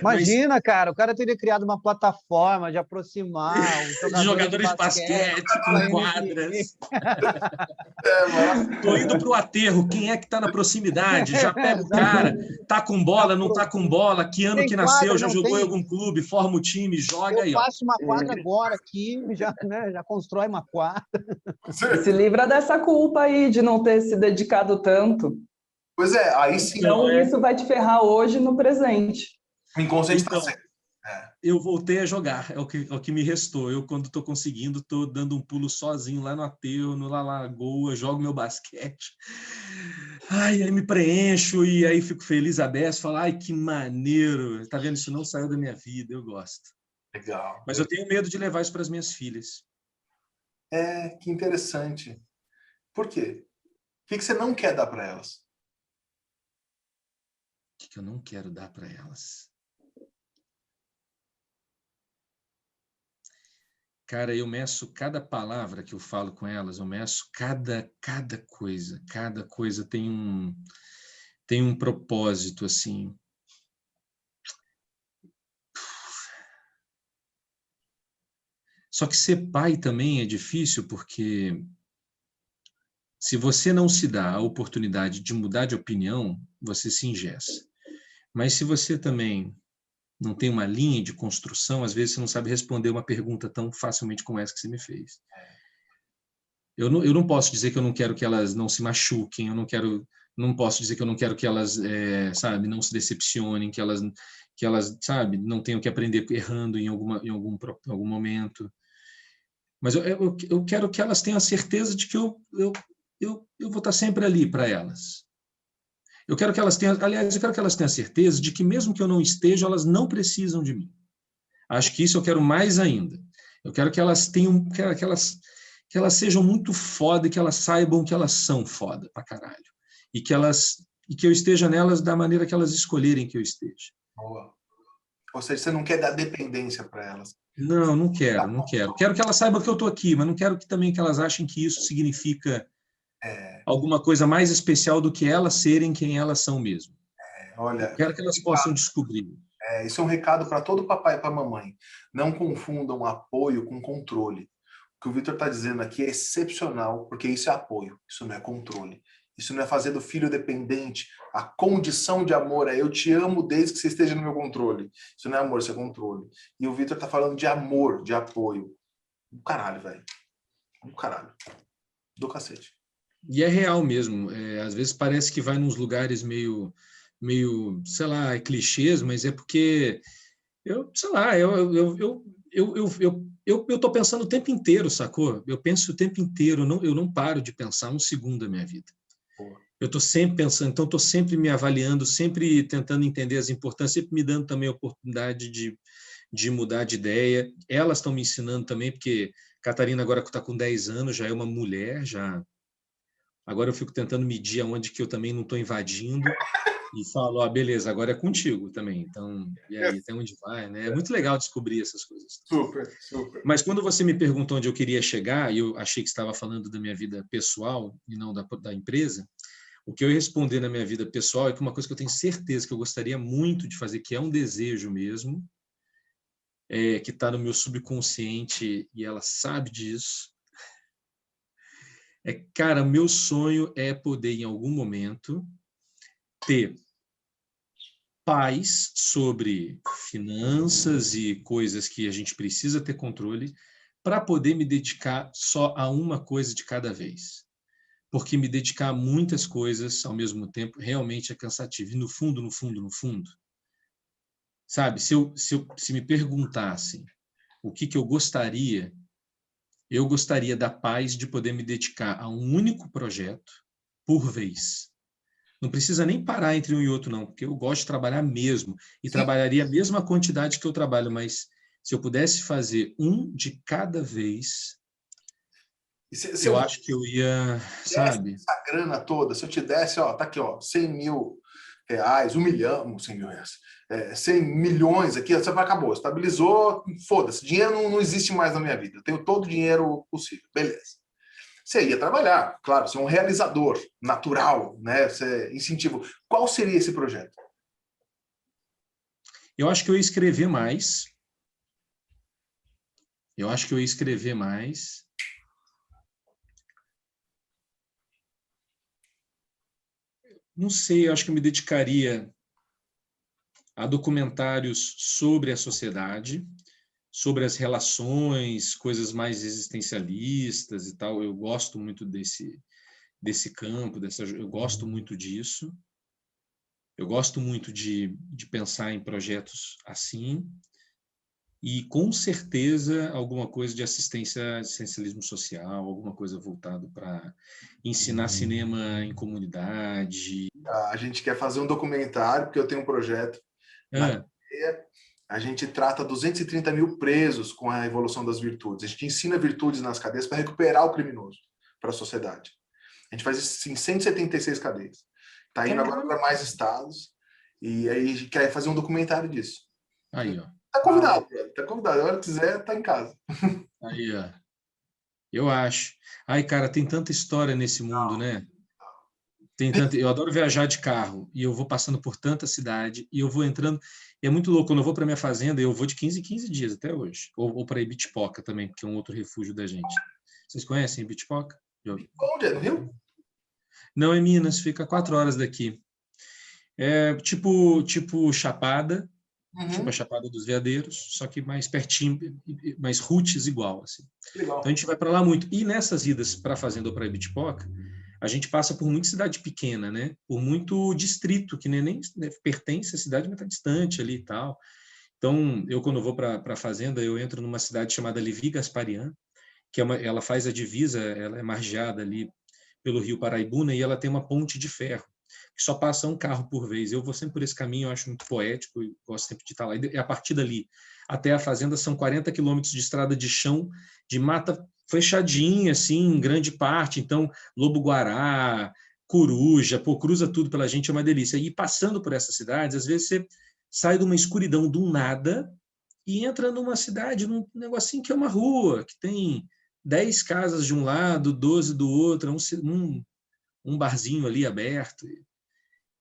Imagina, cara, o cara teria criado uma plataforma de aproximar os De jogadores jogadores de basquete com a com NBA. quadras. Maravilhoso. Tô indo pro aterro, quem é que tá na proximidade? Já pega o cara, tá com bola, não tá com bola, que ano Tem que nasceu, quadra, já não jogou em tem? algum clube, forma o time, joga Eu aí, ó. faço uma quadra agora aqui, já, né, já constrói uma quadra. Se livra dessa culpa aí de não ter se dedicado tanto. Pois é, aí sim. Então, isso vai te ferrar hoje no presente. O inconsciente está Então, certo. eu voltei a jogar, é o que me restou. Eu, quando estou conseguindo, estou dando um pulo sozinho lá no aterro, na lagoa, jogo meu basquete. Ai, aí me preencho e aí fico feliz a beça, falo, ai, que maneiro. Tá vendo? Isso não saiu da minha vida, eu gosto. Legal. Mas eu tenho medo de levar isso para as minhas filhas. Que interessante. Por quê? O que você não quer dar para elas? O que eu não quero dar para elas? Cara, eu meço cada palavra que eu falo com elas, eu meço cada coisa tem um propósito, assim. Só que ser pai também é difícil, porque se você não se dá a oportunidade de mudar de opinião, você se engessa. Mas se você também não tem uma linha de construção, às vezes você não sabe responder uma pergunta tão facilmente como essa que você me fez. Eu não posso dizer que eu não quero que elas não se machuquem, não posso dizer que eu não quero que elas, sabe, não se decepcionem, que elas, sabe, não tenham que aprender errando em algum momento. Mas eu quero que elas tenham a certeza de que eu vou estar sempre ali para elas. Eu quero que elas tenham a certeza de que mesmo que eu não esteja, elas não precisam de mim. Acho que isso eu quero mais ainda. Eu quero que elas tenham, que elas sejam muito foda e que elas saibam que elas são foda pra caralho. E que eu esteja nelas da maneira que elas escolherem que eu esteja. Boa. Ou seja, você não quer dar dependência para elas. Não quero. Quero que elas saibam que eu estou aqui, mas não quero que elas achem que isso significa alguma coisa mais especial do que elas serem quem elas são mesmo. Olha, quero que elas possam descobrir. Isso é um recado para todo papai e para mamãe. Não confundam apoio com controle. O que o Vitor está dizendo aqui é excepcional, porque isso é apoio, isso não é controle. Isso não é fazer do filho dependente. A condição de amor é eu te amo desde que você esteja no meu controle. Isso não é amor, isso é controle. E o Vitor está falando de amor, de apoio. Do caralho, velho. Do caralho. Do cacete. E é real mesmo. Às vezes parece que vai nos lugares meio, sei lá, clichês, mas é porque eu tô pensando o tempo inteiro, sacou? Eu penso o tempo inteiro, eu não paro de pensar um segundo da minha vida. Eu estou sempre pensando, então estou sempre me avaliando, sempre tentando entender as importâncias, sempre me dando também a oportunidade de mudar de ideia. Elas estão me ensinando também, porque Catarina agora está com 10 anos, já é uma mulher, já. Agora eu fico tentando medir aonde que eu também não estou invadindo e falo, beleza, agora é contigo também. Então, e aí, até onde vai, né? É muito legal descobrir essas coisas. Super, super. Mas quando você me perguntou onde eu queria chegar, e eu achei que estava falando da minha vida pessoal e não da empresa, o que eu ia responder na minha vida pessoal é que uma coisa que eu tenho certeza que eu gostaria muito de fazer, que é um desejo mesmo, que está no meu subconsciente e ela sabe disso, cara, meu sonho é poder, em algum momento, ter paz sobre finanças e coisas que a gente precisa ter controle para poder me dedicar só a uma coisa de cada vez. Porque me dedicar a muitas coisas ao mesmo tempo realmente é cansativo. E no fundo, sabe, se me perguntassem o que eu gostaria da paz de poder me dedicar a um único projeto por vez. Não precisa nem parar entre um e outro, não, porque eu gosto de trabalhar mesmo. E Sim. Trabalharia a mesma quantidade que eu trabalho, mas se eu pudesse fazer um de cada vez, eu acho que eu ia, sabe? Essa grana toda, se eu te desse, ó, tá aqui, ó, 100 mil, reais, 1 milhão, 100 mil reais, 100 milhões aqui, você acabou, estabilizou, foda-se, dinheiro não existe mais na minha vida, eu tenho todo o dinheiro possível, beleza. Você ia trabalhar, claro, você é um realizador natural, né? Você é incentivo. Qual seria esse projeto? Eu acho que eu ia escrever mais. Não sei, eu acho que eu me dedicaria a documentários sobre a sociedade, sobre as relações, coisas mais existencialistas e tal. Eu gosto muito desse campo, eu gosto muito disso. Eu gosto muito de pensar em projetos assim. E, com certeza, alguma coisa de assistencialismo social, alguma coisa voltado para ensinar cinema em comunidade. A gente quer fazer um documentário, porque eu tenho um projeto na cadeia. A gente trata 230 mil presos com a evolução das virtudes. A gente ensina virtudes nas cadeias para recuperar o criminoso para a sociedade. A gente faz isso em 176 cadeias. Está indo agora para mais estados. E aí a gente quer fazer um documentário disso. Aí, ó. Tá convidado, velho. Tá convidado. A hora que quiser, tá em casa. Aí, ó. Eu acho. Ai, cara, tem tanta história nesse mundo, né? Eu adoro viajar de carro e eu vou passando por tanta cidade e eu vou entrando. E é muito louco, quando eu vou para minha fazenda, eu vou de 15 em 15 dias até hoje. Ou para Ibitipoca também, que é um outro refúgio da gente. Vocês conhecem Ibitipoca? Onde é? No Rio? Não, em Minas, fica 4 horas daqui. É tipo Chapada, tipo a Chapada dos Veadeiros, só que mais pertinho, mais roots igual, assim. Legal. Então a gente vai para lá muito. E nessas idas para a fazenda ou para Ibitipoca, a gente passa por muita cidade pequena, né? Por muito distrito, que nem pertence à cidade, mas está distante ali e tal. Então, quando eu vou para a fazenda, eu entro numa cidade chamada Levi Gasparian, que ela faz a divisa, ela é margeada ali pelo Rio Paraibuna, e ela tem uma ponte de ferro, que só passa um carro por vez. Eu vou sempre por esse caminho, eu acho muito poético, e gosto sempre de estar lá. E a partir dali até a fazenda são 40 quilômetros de estrada de chão, de mata fechadinha, assim, em grande parte. Então, lobo-guará, coruja, cruza tudo pela gente, é uma delícia. E passando por essas cidades, às vezes você sai de uma escuridão do nada e entra numa cidade, num negocinho que é uma rua, que tem 10 casas de um lado, 12 do outro, um barzinho ali aberto.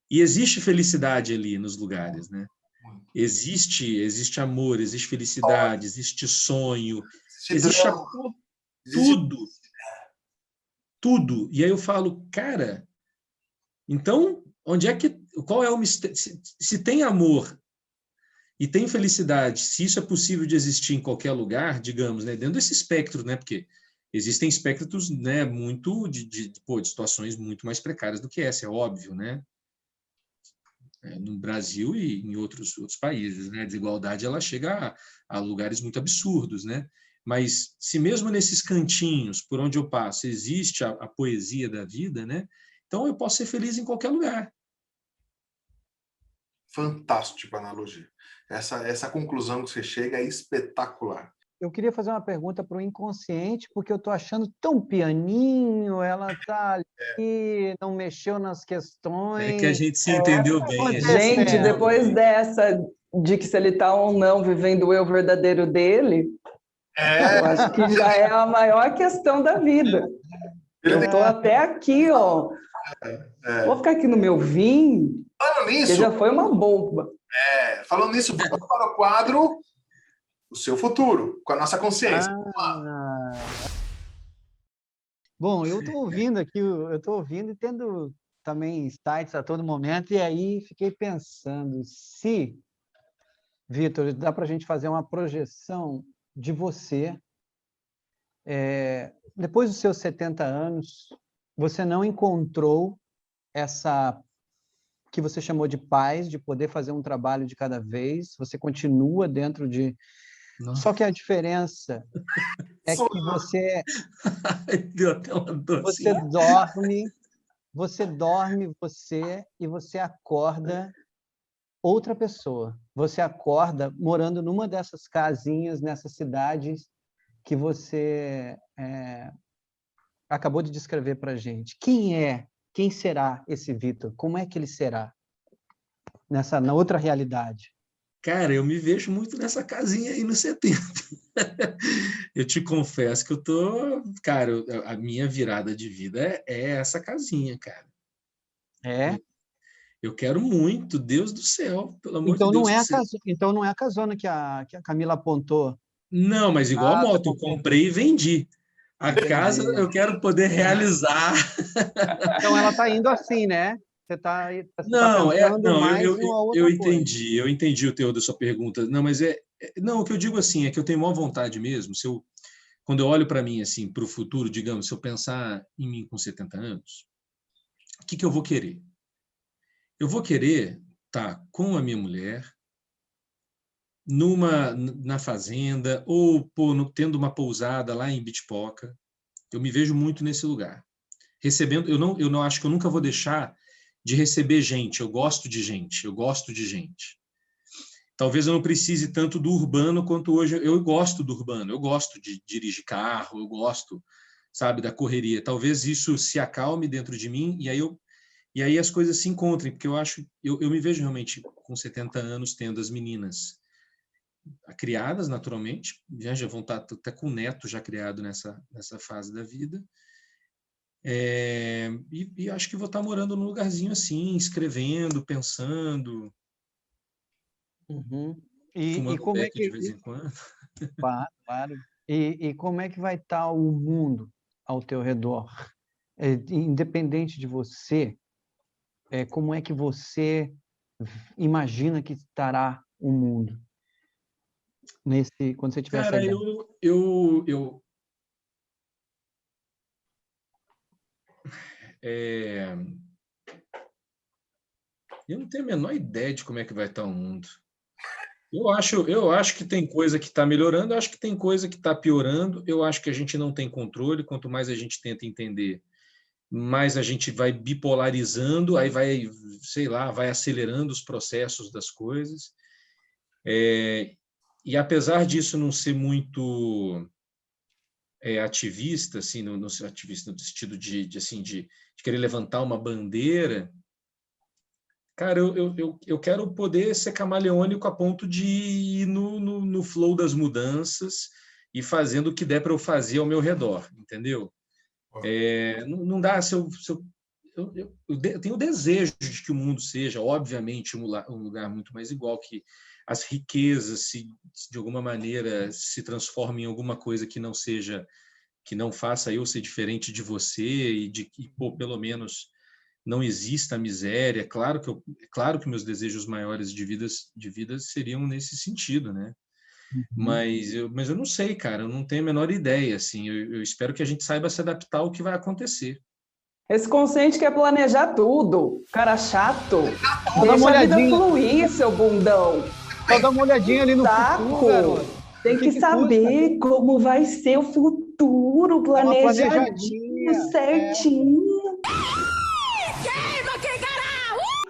E existe felicidade ali nos lugares, né? Existe amor, existe felicidade, existe sonho, existe tudo. Tudo. E aí eu falo, cara, então, qual é o mistério? Se tem amor e tem felicidade, se isso é possível de existir em qualquer lugar, digamos, né, dentro desse espectro, né, porque existem espectros, né, muito de situações muito mais precárias do que essa, é óbvio, né? No Brasil e em outros países, né? A desigualdade ela chega a lugares muito absurdos, né? Mas se mesmo nesses cantinhos por onde eu passo existe a poesia da vida, né? Então eu posso ser feliz em qualquer lugar. Fantástica analogia. Essa conclusão que você chega é espetacular. Eu queria fazer uma pergunta para o inconsciente, porque eu estou achando tão pianinho, ela está ali, não mexeu nas questões. É que a gente se entendeu bem. Gente, depois dessa de que se ele está ou não vivendo o eu verdadeiro dele, eu acho que já é a maior questão da vida. Eu estou até aqui, ó. Vou ficar aqui no meu vinho, que já foi uma bomba. Falando nisso, vamos para o quadro O Seu Futuro, com a nossa consciência. Bom, eu estou ouvindo aqui, eu estou ouvindo e tendo também insights a todo momento, e aí fiquei pensando, se, Vitor, dá para a gente fazer uma projeção de você, depois dos seus 70 anos, você não encontrou essa que você chamou de paz, de poder fazer um trabalho de cada vez, você continua dentro de... Nossa. Só que a diferença é que você deu até uma dor, você dorme e você acorda outra pessoa. Você acorda morando numa dessas casinhas, nessas cidades que você acabou de descrever para a gente. Quem será esse Vitor? Como é que ele será? na outra realidade? Cara, eu me vejo muito nessa casinha aí no 70. Eu te confesso que eu tô... Cara, a minha virada de vida é essa casinha, cara. É? Eu quero muito, Deus do céu, pelo amor de Deus. Então não é a casona que a Camila apontou. Não, mas igual a Tá moto, eu comprei e vendi. A casa Entendi. eu quero poder realizar. Então ela está indo assim, né? Você tá Não, pensando não, mais em uma eu outra coisa. entendi o teor da sua pergunta. Não, mas não, o que eu digo assim é que eu tenho maior vontade mesmo, quando eu olho para mim assim, para o futuro, digamos, se eu pensar em mim com 70 anos, o que eu vou querer? Eu vou querer estar com a minha mulher na fazenda ou tendo uma pousada lá em Bitpoca. Eu me vejo muito nesse lugar. Recebendo, eu não acho que eu nunca vou deixar de receber gente. Eu gosto de gente, eu gosto de gente. Talvez eu não precise tanto do urbano quanto hoje. Eu gosto do urbano, eu gosto de dirigir carro, eu gosto, sabe, da correria. Talvez isso se acalme dentro de mim e aí as coisas se encontrem, porque eu me vejo realmente com 70 anos tendo as meninas criadas naturalmente, já vão estar até com o neto já criado nessa fase da vida. E acho que vou estar morando num lugarzinho assim, escrevendo, pensando, Uhum. fumando um Como é beck de que... vez em quando. Claro. E como é que vai estar o mundo ao teu redor? Independente de você, como é que você imagina que estará o mundo quando você tiver essa Cara, ideia? é, eu não tenho a menor ideia de como é que vai estar o mundo. Eu acho que tem coisa que está melhorando, eu acho que tem coisa que está piorando, eu acho que a gente não tem controle, quanto mais a gente tenta entender, mais a gente vai bipolarizando, aí vai, sei lá, vai acelerando os processos das coisas. E apesar disso não ser muito ativista, assim, no ativista no sentido assim, de querer levantar uma bandeira, cara, eu quero poder ser camaleônico a ponto de ir no flow das mudanças e fazendo o que der para eu fazer ao meu redor, entendeu? Não dá se eu tenho o desejo de que o mundo seja, obviamente, um lugar muito mais igual, que as riquezas, de alguma maneira, se transformem em alguma coisa que não seja, que não faça eu ser diferente de você e de que, pô, pelo menos não exista a miséria. Claro que meus desejos maiores de vida seriam nesse sentido, né? Uhum. Mas eu não sei, cara, eu não tenho a menor ideia, assim. Eu espero que a gente saiba se adaptar ao que vai acontecer. Esse consciente quer planejar tudo. Cara chato. Só dá uma Deixa a vida olhadinha. fluir, seu bundão. Só dá uma olhadinha ali no futuro, Saco. garoto. Tem O que que custa? saber como vai ser o futuro, Dá uma planejadinho, planejadinha. certinho.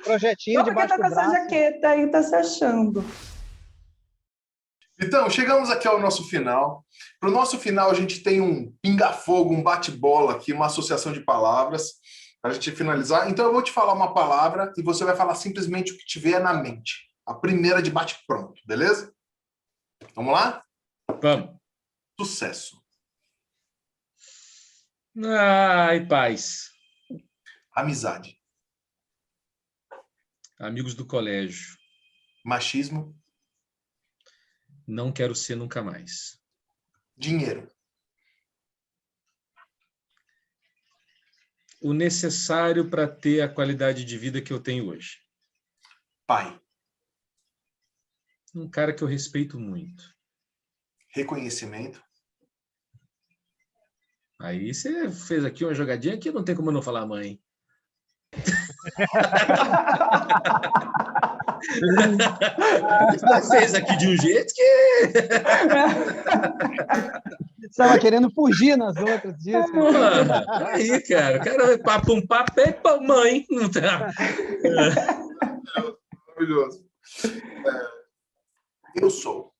Projetinho Só porque debaixo tá do com essa braço. jaqueta aí, tá se achando. Então, chegamos aqui ao nosso final. Para o nosso final, a gente tem um pinga-fogo, um bate-bola aqui, uma associação de palavras, para a gente finalizar. Então, eu vou te falar uma palavra e você vai falar simplesmente o que tiver na mente. A primeira de bate-pronto, beleza? Vamos lá? Vamos. Sucesso. Ai, paz. Amizade. Amigos do colégio. Machismo. Não quero ser nunca mais. Dinheiro. O necessário para ter a qualidade de vida que eu tenho hoje. Pai. Um cara que eu respeito muito. Reconhecimento. Aí você fez aqui uma jogadinha que não tem como não falar mãe. Você fez aqui de um jeito que... Estava querendo fugir nas outras disso. Porra, aí, cara. O cara vai papo é pra mãe. Não tá. Maravilhoso. Eu sou.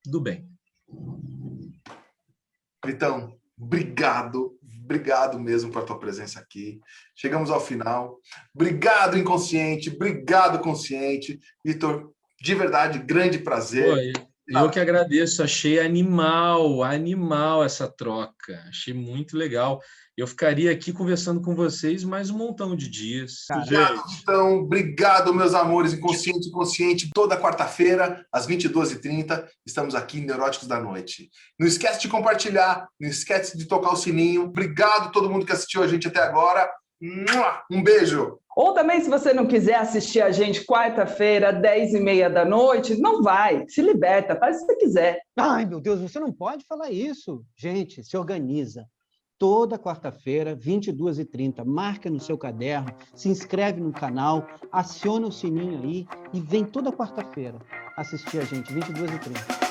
Tudo bem. Vitão, obrigado mesmo por tua presença aqui. Chegamos ao final. Obrigado, inconsciente. Obrigado, consciente. Vitor, de verdade, grande prazer. Eu que agradeço. Achei animal essa troca. Achei muito legal. Eu ficaria aqui conversando com vocês mais um montão de dias. Obrigado, então. Obrigado, meus amores, inconsciente e consciente. Toda quarta-feira, às 22h30, estamos aqui em Neuróticos da Noite. Não esquece de compartilhar, não esquece de tocar o sininho. Obrigado a todo mundo que assistiu a gente até agora. Um beijo! Ou também, se você não quiser assistir a gente quarta-feira, 10h30 da noite, não vai, se liberta, faz o que você quiser. Ai, meu Deus, você não pode falar isso. Gente, se organiza. Toda quarta-feira, 22h30, marca no seu caderno, se inscreve no canal, aciona o sininho aí e vem toda quarta-feira assistir a gente, 22h30.